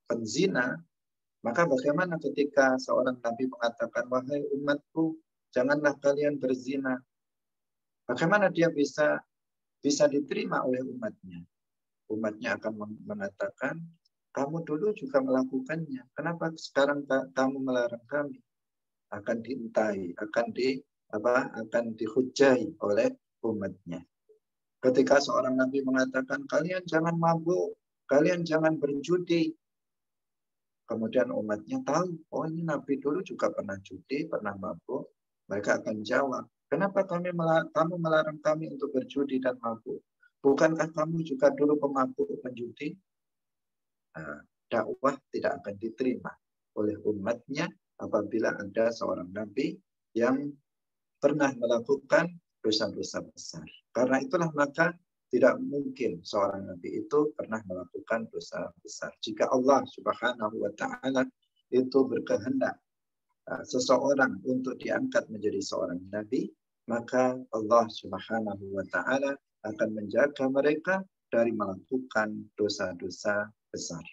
penzina, maka bagaimana ketika seorang nabi mengatakan, wahai umatku, janganlah kalian berzina? Bagaimana dia bisa diterima oleh umatnya? Umatnya akan mengatakan, kamu dulu juga melakukannya. Kenapa sekarang kamu melarang kami? Akan diintai, akan dihujai oleh umatnya. Ketika seorang nabi mengatakan, kalian jangan mabuk, kalian jangan berjudi. Kemudian umatnya tahu, oh ini nabi dulu juga pernah judi, pernah mabuk. Mereka akan jawab, kenapa kamu melarang kami untuk berjudi dan mabuk? Bukankah kamu juga dulu pemabuk penjudi? Dakwah tidak akan diterima oleh umatnya apabila ada seorang nabi yang pernah melakukan dosa-dosa besar. Karena itulah maka tidak mungkin seorang nabi itu pernah melakukan dosa besar. Jika Allah Subhanahu wa taala itu berkehendak seseorang untuk diangkat menjadi seorang nabi, maka Allah Subhanahu wa taala akan menjaga mereka dari melakukan dosa-dosa besar.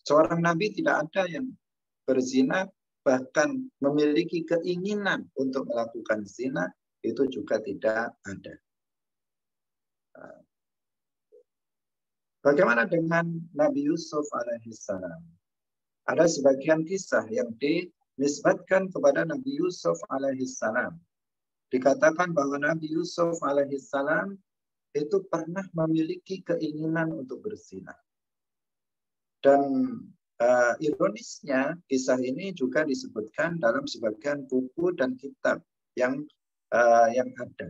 Seorang nabi tidak ada yang berzina, bahkan memiliki keinginan untuk melakukan zina, itu juga tidak ada. Bagaimana dengan Nabi Yusuf alaihissalam? Ada sebagian kisah yang dinisbatkan kepada Nabi Yusuf alaihissalam. Dikatakan bahwa Nabi Yusuf alaihissalam itu pernah memiliki keinginan untuk berzina. Dan ironisnya, kisah ini juga disebutkan dalam sebagian buku dan kitab yang ada,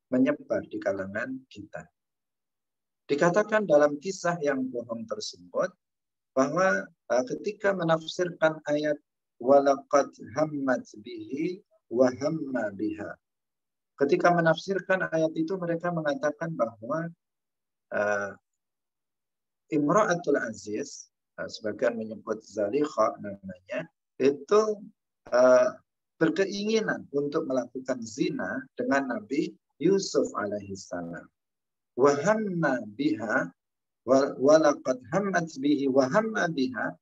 menyebar di kalangan kita. Dikatakan dalam kisah yang bohong tersebut, bahwa ketika menafsirkan ayat walaqad hammat bihi wa hamma biha. Ketika menafsirkan ayat itu mereka mengatakan bahwa Imra'atul Aziz, sebagian menyebut Zalikha namanya, itu berkeinginan untuk melakukan zina dengan Nabi Yusuf alaihissalam. Wa hamma biha walaqad hammat bihi wa hamma biha.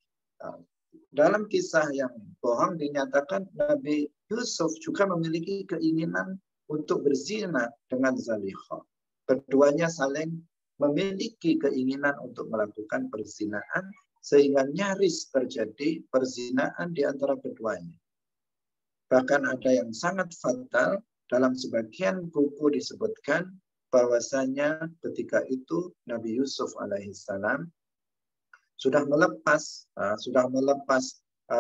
Dalam kisah yang bohong dinyatakan Nabi Yusuf juga memiliki keinginan untuk berzina dengan Zalikha. Keduanya saling memiliki keinginan untuk melakukan perzinaan sehingga nyaris terjadi perzinaan di antara keduanya. Bahkan ada yang sangat fatal, dalam sebagian buku disebutkan bahwasanya ketika itu Nabi Yusuf alaihissalam sudah melepas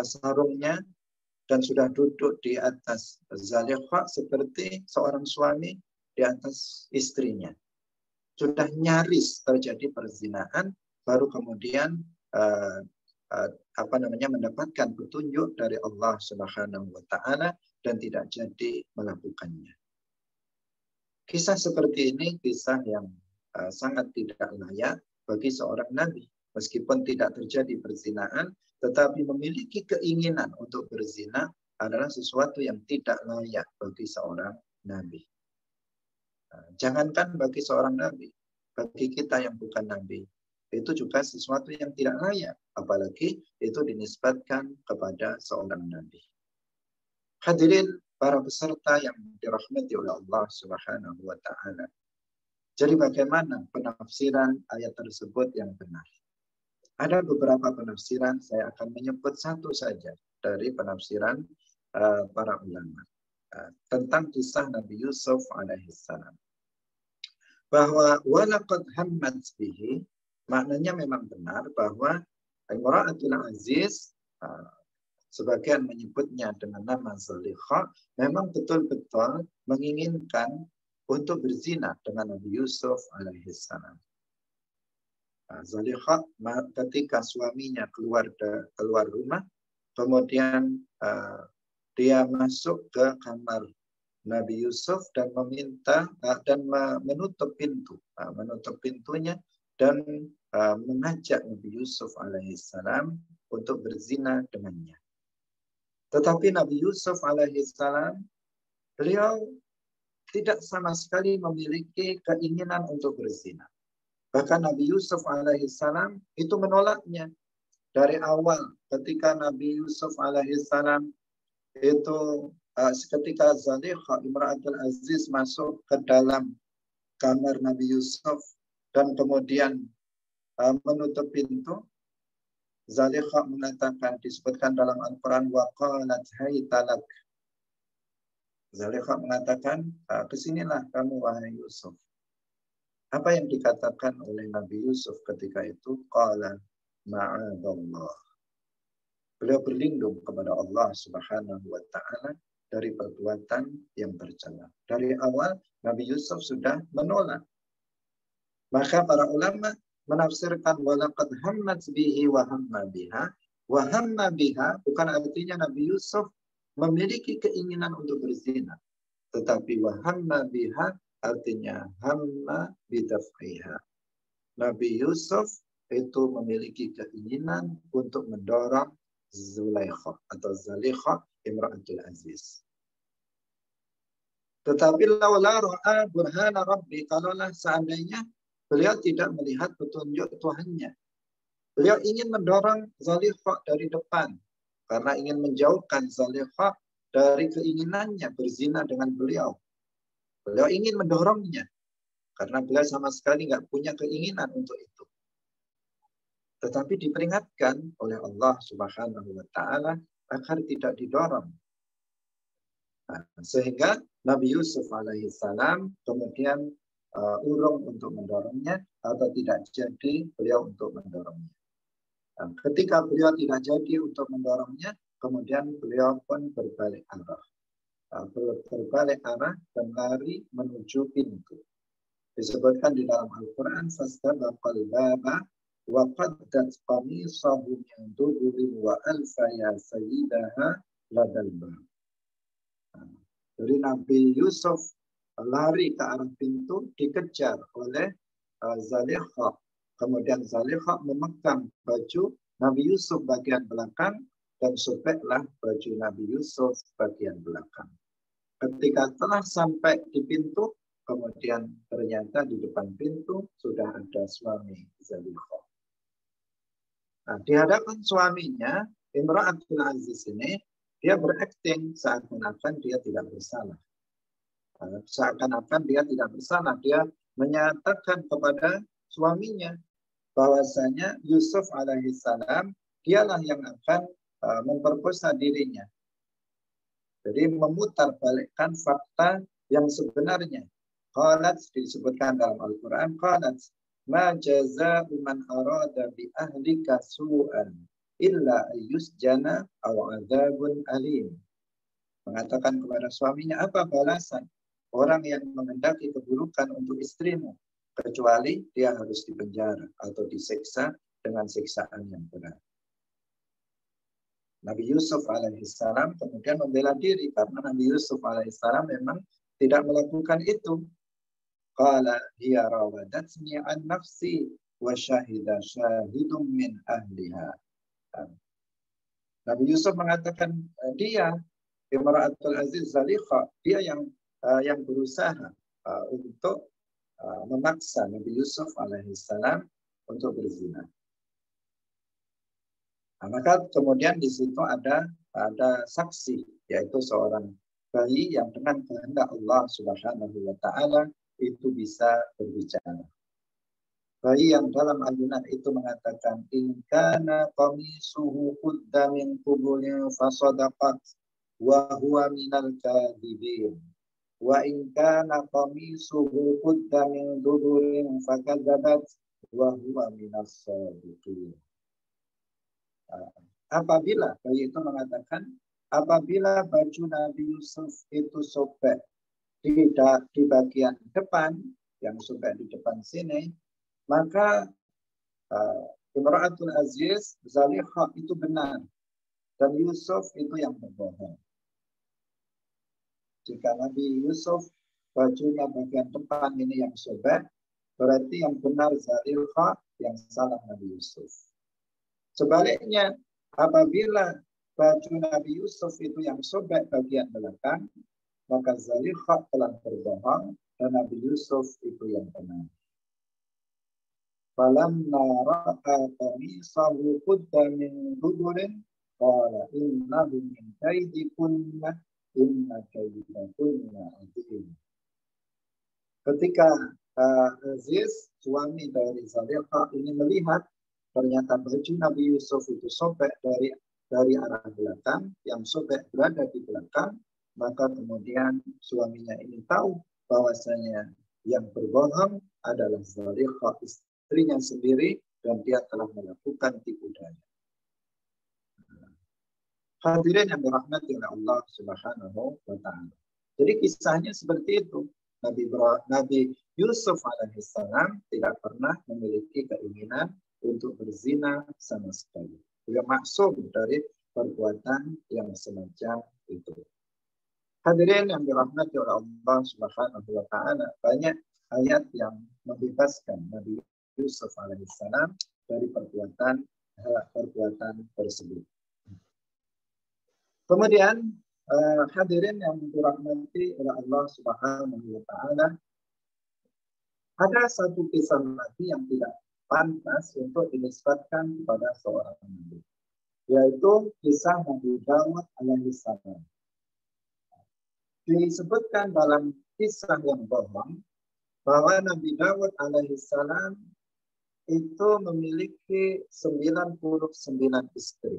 sarungnya dan sudah duduk di atas Zalikha seperti seorang suami di atas istrinya. Sudah nyaris terjadi perzinaan, baru kemudian mendapatkan petunjuk dari Allah Subhanahu wa taala dan tidak jadi melakukannya. Kisah seperti ini kisah yang sangat tidak layak bagi seorang nabi. Meskipun tidak terjadi perzinaan, tetapi memiliki keinginan untuk berzina adalah sesuatu yang tidak layak bagi seorang nabi. Jangankan bagi seorang nabi, bagi kita yang bukan nabi, itu juga sesuatu yang tidak layak, apalagi itu dinisbatkan kepada seorang nabi. Hadirin para peserta yang dirahmati oleh Allah Subhanahu wa taala. Jadi bagaimana penafsiran ayat tersebut yang benar? Ada beberapa penafsiran, saya akan menyebut satu saja dari penafsiran para ulama tentang kisah Nabi Yusuf alaihissalam. Bahwa walaqad hammat bihi, maknanya memang benar bahwa Imra'atul Aziz, sebagian menyebutnya dengan nama Zalikha, memang betul-betul menginginkan untuk berzina dengan Nabi Yusuf alaihissalam. Zalikha ketika suaminya keluar rumah, kemudian dia masuk ke kamar Nabi Yusuf dan meminta dan menutup pintu, menutup pintunya dan mengajak Nabi Yusuf alaihissalam untuk berzina dengannya. Tetapi Nabi Yusuf alaihissalam, beliau tidak sama sekali memiliki keinginan untuk berzina. Bahkan Nabi Yusuf alaihissalam itu menolaknya dari awal. Ketika Nabi Yusuf alaihissalam itu ketika Zalikha Imra'atul Aziz masuk ke dalam kamar Nabi Yusuf dan kemudian menutup pintu, Zalikha mengatakan, disebutkan dalam Al-Quran, waqalat haytalak. Zalikha mengatakan, kesinilah kamu wahai Yusuf. Apa yang dikatakan oleh Nabi Yusuf ketika itu? Qala ma'adallah. Beliau berlindung kepada Allah Subhanahu wa Ta'ala dari perbuatan yang tercela. Dari awal Nabi Yusuf sudah menolak. Maka para ulama menafsirkan walaqad hammat bihi wa hamma biha. Wa hamma biha bukan artinya Nabi Yusuf memiliki keinginan untuk berzina, tetapi wa hamma biha artinya hamma bidaf'iha. Nabi Yusuf itu memiliki keinginan untuk mendorong Zulaikha atau Zalikha Imra'atul Aziz. Tetapi laula ra'a burhana rabbi, kalaulah seandainya beliau tidak melihat petunjuk Tuhannya. Beliau ingin mendorong Zalikha dari depan karena ingin menjauhkan Zalikha dari keinginannya berzina dengan beliau. Beliau ingin mendorongnya karena beliau sama sekali nggak punya keinginan untuk itu. Tetapi diperingatkan oleh Allah Subhanahu wa Ta'ala agar tidak didorong. Nah, sehingga Nabi Yusuf alaihissalam kemudian urung untuk mendorongnya atau tidak jadi beliau untuk mendorongnya. Nah, ketika beliau tidak jadi untuk mendorongnya, kemudian beliau pun berbalik arah. Berbalik arah dan lari menuju pintu. Disebutkan di dalam Al-Quran, fastabaqal baba wa qaddat qamisahu min duburin wa alfa ya sayyidaha ladal bab. Jadi Nabi Yusuf lari ke arah pintu, dikejar oleh Zalikha. Kemudian Zalikha memegang baju Nabi Yusuf bagian belakang dan sobeklah baju Nabi Yusuf bagian belakang. Ketika telah sampai di pintu, kemudian ternyata di depan pintu sudah ada suami Zalikha. Nah, di hadapan suaminya, Imra'atul Aziz ini, dia berakting seakan-akan dia tidak bersalah. Seakan-akan dia tidak bersalah. Dia menyatakan kepada suaminya bahwasanya Yusuf alaihissalam dialah yang akan memperkosa dirinya. Jadi memutarbalikkan fakta yang sebenarnya. Qalat disebutkan dalam Al-Quran, qalat ma jaza'u man arada bi ahlika su'an illa ayyusjana aw adzabun alim. Mengatakan kepada suaminya, apa balasan orang yang menghendaki keburukan untuk istrimu kecuali dia harus dipenjara atau disiksa dengan siksaan yang berat. Nabi Yusuf alaihissalam kemudian membela diri karena Nabi Yusuf alaihissalam memang tidak melakukan itu. Qala hiya rawadatni an nafsi wa syahida syahidum min ahliha. Nabi Yusuf mengatakan dia Imra'atul Aziz Zalikha, dia yang berusaha untuk memaksa Nabi Yusuf alaihissalam untuk berzina. Nah, maka kemudian di situ ada saksi, yaitu seorang bayi yang dengan kehendak Allah Subhanahu wa Ta'ala itu bisa berbicara. Bayi yang dalam ayunan itu mengatakan, in kana qamisuhu qudda min qubulin fasadaqat wa huwa minal kadhibin wa in kana qamisuhu qudda min duburin fakadzabat wa huwa minas shadiqin. Apabila bayi itu mengatakan, apabila baju Nabi Yusuf itu sobek di bagian depan, yang sobek di depan sini, maka Imra'atul Aziz Zalikha itu benar dan Yusuf itu yang berbohong. Jika Nabi Yusuf bajunya bagian depan ini yang sobek, berarti yang benar Zulaikha, yang salah Nabi Yusuf. Sebaliknya, apabila baju Nabi Yusuf itu yang sobek bagian belakang, maka Zulaikha telah berbohong dan Nabi Yusuf itu yang benar. Falamma ra'a qamisahu qudda min duburin qala innahu min kaidikunna inna kaidakunna azim. Ketika Aziz, suami dari Zulaikha ini melihat ternyata baju Nabi Yusuf itu sobek dari arah belakang, yang sobek berada di belakang, maka kemudian suaminya ini tahu bahwasanya yang berbohong adalah Zulaikha, istrinya sendiri, dan dia telah melakukan tipu daya. Hadirin yang dirahmati oleh Allah Subhanahu wa Ta'ala. Jadi kisahnya seperti itu. Nabi Yusuf alaihissalam tidak pernah memiliki keinginan untuk berzina sama sekali. Dia maksum dari perbuatan yang semacam itu. Hadirin yang dirahmati oleh Allah Subhanahu wa Ta'ala, banyak ayat yang membebaskan Nabi Yusuf alaihissalam dari perbuatan tersebut. Kemudian hadirin yang dirahmati oleh Allah Subhanahu wa Ta'ala, ada satu kisah Nabi yang tidak pantas untuk dinisbatkan kepada seorang nabi, yaitu kisah Nabi Dawud alaihissalam. Disebutkan dalam kisah yang bohong bahwa Nabi Dawud alaihissalam itu memiliki 99 istri.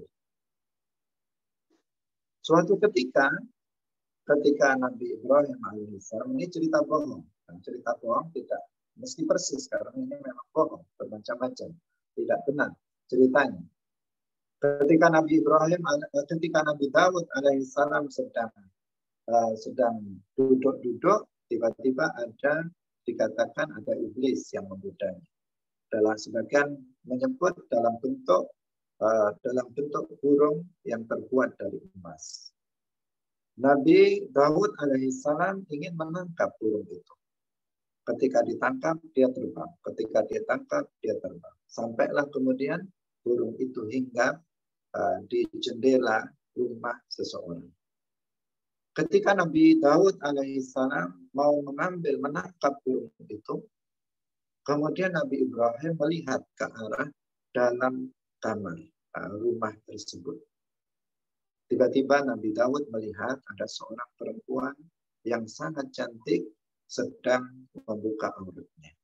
Suatu ketika Nabi Ibrahim alaihissalam, ini cerita bohong. Cerita bohong tidak mesti persis, karena ini memang bohong, bermacam-macam, tidak benar ceritanya. Ketika Nabi Dawud alaihissalam sedang duduk-duduk, tiba-tiba dikatakan ada iblis yang menggodanya. Dalam sebagian menyebut dalam bentuk burung yang terbuat dari emas. Nabi Dawud alaihissalam ingin menangkap burung itu. Ketika ditangkap, dia terbang. Ketika dia tangkap, dia terbang. Sampailah kemudian burung itu hinggap di jendela rumah seseorang. Ketika Nabi Dawud alaihissalam mau menangkap burung itu, kemudian Nabi Ibrahim melihat ke arah dalam kamar rumah tersebut. Tiba-tiba Nabi Dawud melihat ada seorang perempuan yang sangat cantik sedang membuka auratnya.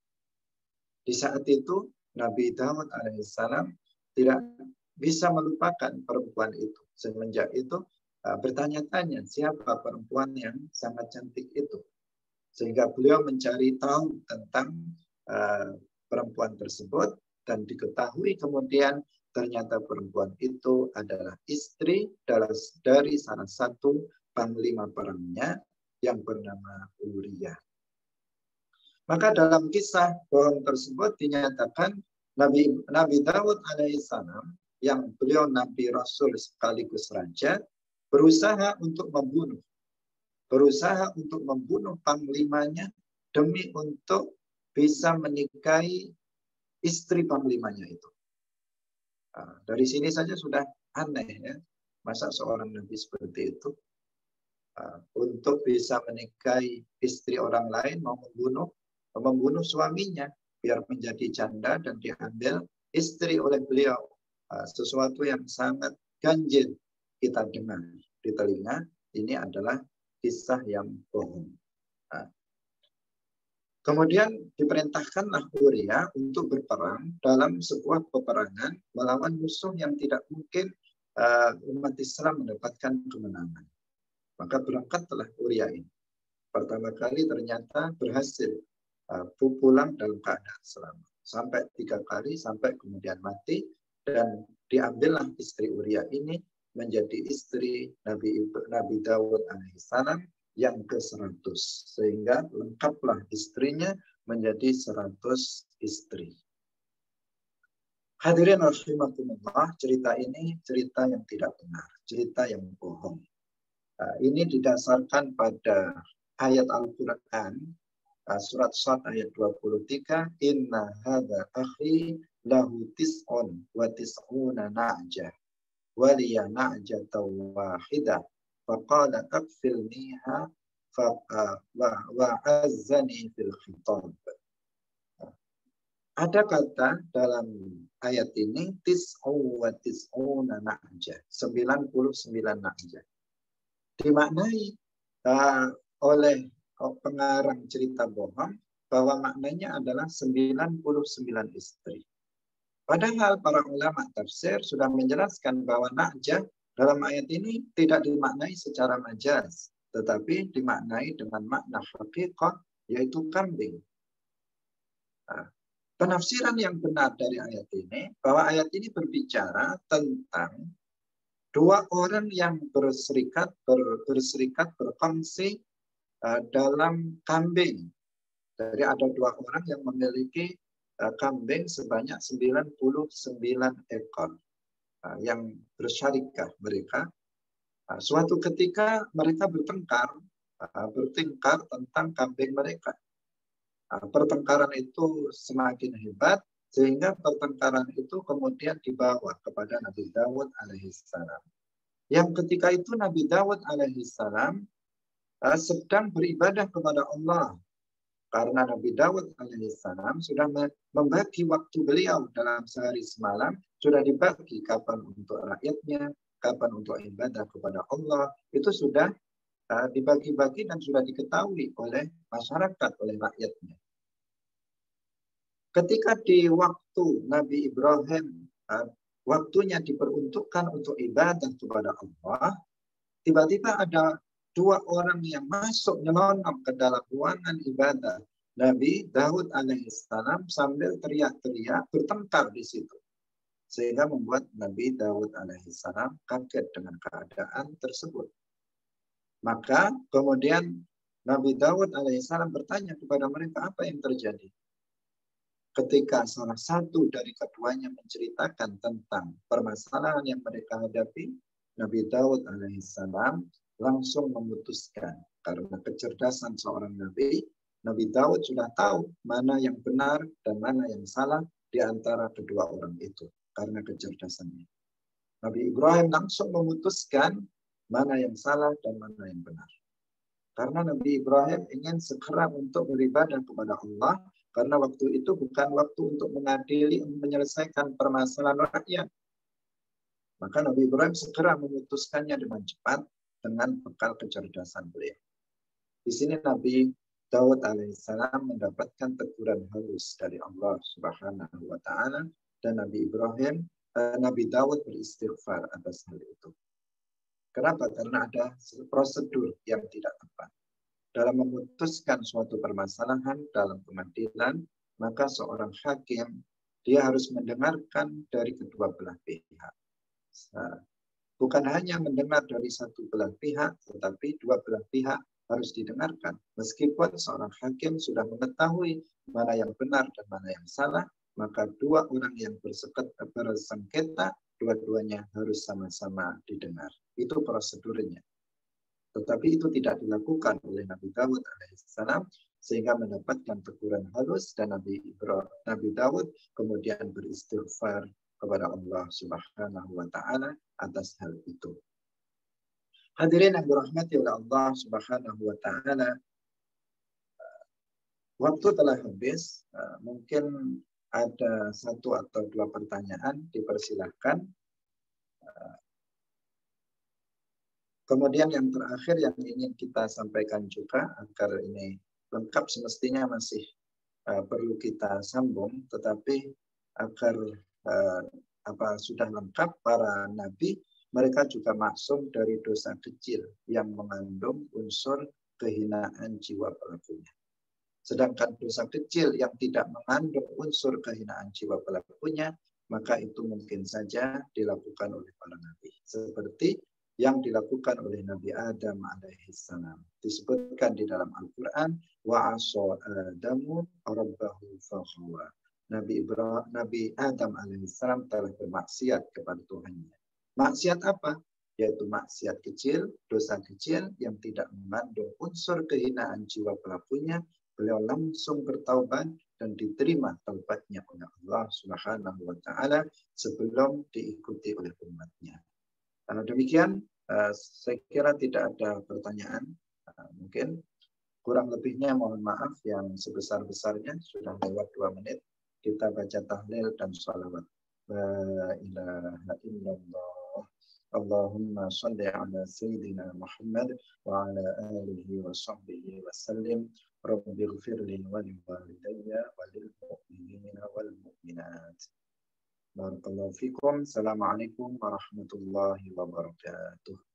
Di saat itu Nabi Dawud alaihissalam tidak bisa melupakan perempuan itu. Semenjak itu bertanya-tanya siapa perempuan yang sangat cantik itu. Sehingga beliau mencari tahu tentang perempuan tersebut, dan diketahui kemudian ternyata perempuan itu adalah istri dari salah satu panglima perangnya yang bernama Uria. Maka dalam kisah bohong tersebut dinyatakan Nabi Dawud alaihissalam, yang beliau Nabi Rasul sekaligus raja, berusaha untuk membunuh panglimanya demi untuk bisa menikahi istri panglimanya itu. Dari sini saja sudah aneh, ya. Masa seorang nabi seperti itu untuk bisa menikahi istri orang lain, mau membunuh suaminya biar menjadi janda dan diambil istri oleh beliau. Sesuatu yang sangat ganjil kita dengar di telinga. Ini adalah kisah yang bohong. Kemudian diperintahkanlah Uria untuk berperang dalam sebuah peperangan melawan musuh yang tidak mungkin umat Islam mendapatkan kemenangan. Maka berangkatlah Uria ini. Pertama kali ternyata berhasil pulang dalam keadaan selamat. Sampai 3 kali, sampai kemudian mati, dan diambillah istri Uria ini menjadi istri Nabi Dawud alaihissalam yang ke-100, sehingga lengkaplah istrinya menjadi 100 istri. Hadirin rahimakumullah, cerita ini cerita yang tidak benar, cerita yang bohong. Ini didasarkan pada ayat Al-Quran, surat Shad ayat 23, Inna hadha akhi lahu tis'un wa tis'una na'jah waliya na'jatan wahidah faqala akfilniha wa azzani fil khitab. Ada kata dalam ayat ini tis'u wa tis'una na'jah, 99 na'jah. Dimaknai oleh pengarang cerita bohong bahwa maknanya adalah 99 istri. Padahal para ulama tafsir sudah menjelaskan bahwa na'jah dalam ayat ini tidak dimaknai secara majaz, tetapi dimaknai dengan makna haqiqah, yaitu kambing. Penafsiran yang benar dari ayat ini, bahwa ayat ini berbicara tentang dua orang yang berserikat berkongsi dalam kambing. Jadi ada dua orang yang memiliki kambing sebanyak 99 ekor yang bersyarikah mereka. Suatu ketika mereka bertengkar tentang kambing mereka. Pertengkaran itu semakin hebat sehingga pertengkaran itu kemudian dibawa kepada Nabi Dawud alaihissalam. Yang ketika itu Nabi Dawud alaihissalam sedang beribadah kepada Allah. Karena Nabi Dawud alaihissalam sudah membagi waktu beliau dalam sehari semalam, sudah dibagi kapan untuk rakyatnya, kapan untuk ibadah kepada Allah, itu sudah dibagi-bagi dan sudah diketahui oleh masyarakat, oleh rakyatnya. Ketika di waktu Nabi Ibrahim, waktunya diperuntukkan untuk ibadah kepada Allah, tiba-tiba ada dua orang yang masuk nyelonong ke dalam ruangan ibadah Nabi Daud alaihissalam sambil teriak-teriak bertengkar di situ. Sehingga membuat Nabi Daud alaihissalam kaget dengan keadaan tersebut. Maka kemudian Nabi Daud alaihissalam bertanya kepada mereka, apa yang terjadi? Ketika salah satu dari keduanya menceritakan tentang permasalahan yang mereka hadapi, Nabi Daud alaihissalam langsung memutuskan, karena kecerdasan seorang nabi, Nabi Daud sudah tahu mana yang benar dan mana yang salah di antara kedua orang itu, karena kecerdasannya. Nabi Ibrahim langsung memutuskan mana yang salah dan mana yang benar. Karena Nabi Ibrahim ingin segera untuk beribadah kepada Allah, karena waktu itu bukan waktu untuk mengadili, menyelesaikan permasalahan rakyat. Maka Nabi Ibrahim segera memutuskannya dengan cepat, dengan bekal kecerdasan beliau. Di sini Nabi Daud alaihissalam mendapatkan teguran halus dari Allah Subhanahu wa taala, dan Nabi Daud beristighfar atas hal itu. Kenapa? Karena ada prosedur yang tidak tepat. Dalam memutuskan suatu permasalahan dalam pengadilan, maka seorang hakim dia harus mendengarkan dari kedua belah pihak. Bukan hanya mendengar dari satu belah pihak, tetapi dua belah pihak harus didengarkan. Meskipun seorang hakim sudah mengetahui mana yang benar dan mana yang salah, maka dua orang yang bersengketa, dua-duanya harus sama-sama didengar. Itu prosedurnya. Tetapi itu tidak dilakukan oleh Nabi Daud alaihissalam, sehingga mendapatkan teguran halus, dan Nabi Daud kemudian beristighfar kepada Allah Subhanahu wa taala atas hal itu. Hadirin yang dirahmati oleh Allah Subhanahu wa taala, waktu telah habis. Mungkin ada satu atau dua pertanyaan, dipersilahkan. Kemudian yang terakhir yang ingin kita sampaikan juga, agar ini lengkap, semestinya masih perlu kita sambung, tetapi agar sudah lengkap, para nabi mereka juga maksum dari dosa kecil yang mengandung unsur kehinaan jiwa pelakunya. Sedangkan dosa kecil yang tidak mengandung unsur kehinaan jiwa pelakunya, maka itu mungkin saja dilakukan oleh para nabi. Seperti yang dilakukan oleh Nabi Adam alaihissalam. Disebutkan di dalam Al-Quran, wa asa Adamu rabbahu fahawa. Nabi Adam alaihissalam telah bermaksiat kepada Tuhannya. Maksiat apa? yaitu maksiat kecil, dosa kecil yang tidak mengandung unsur kehinaan jiwa pelakunya, beliau langsung bertaubat dan diterima taubatnya oleh Allah Subhanahu wa taala sebelum diikuti oleh umatnya. Karena demikian, saya kira tidak ada pertanyaan. Mungkin kurang lebihnya mohon maaf, yang sebesar-besarnya sudah lewat 2 menit. Kita baca tahlil dan sholawat. La ilaha illallah. Allahumma salli ala Sayyidina Muhammad wa ala alihi wa sahbihi wa sallim. Rabbi ghfirli wa liwalidayya wa lil mu'minina wal mu'minat. Barakallahu fikum. Assalamualaikum warahmatullahi wabarakatuh.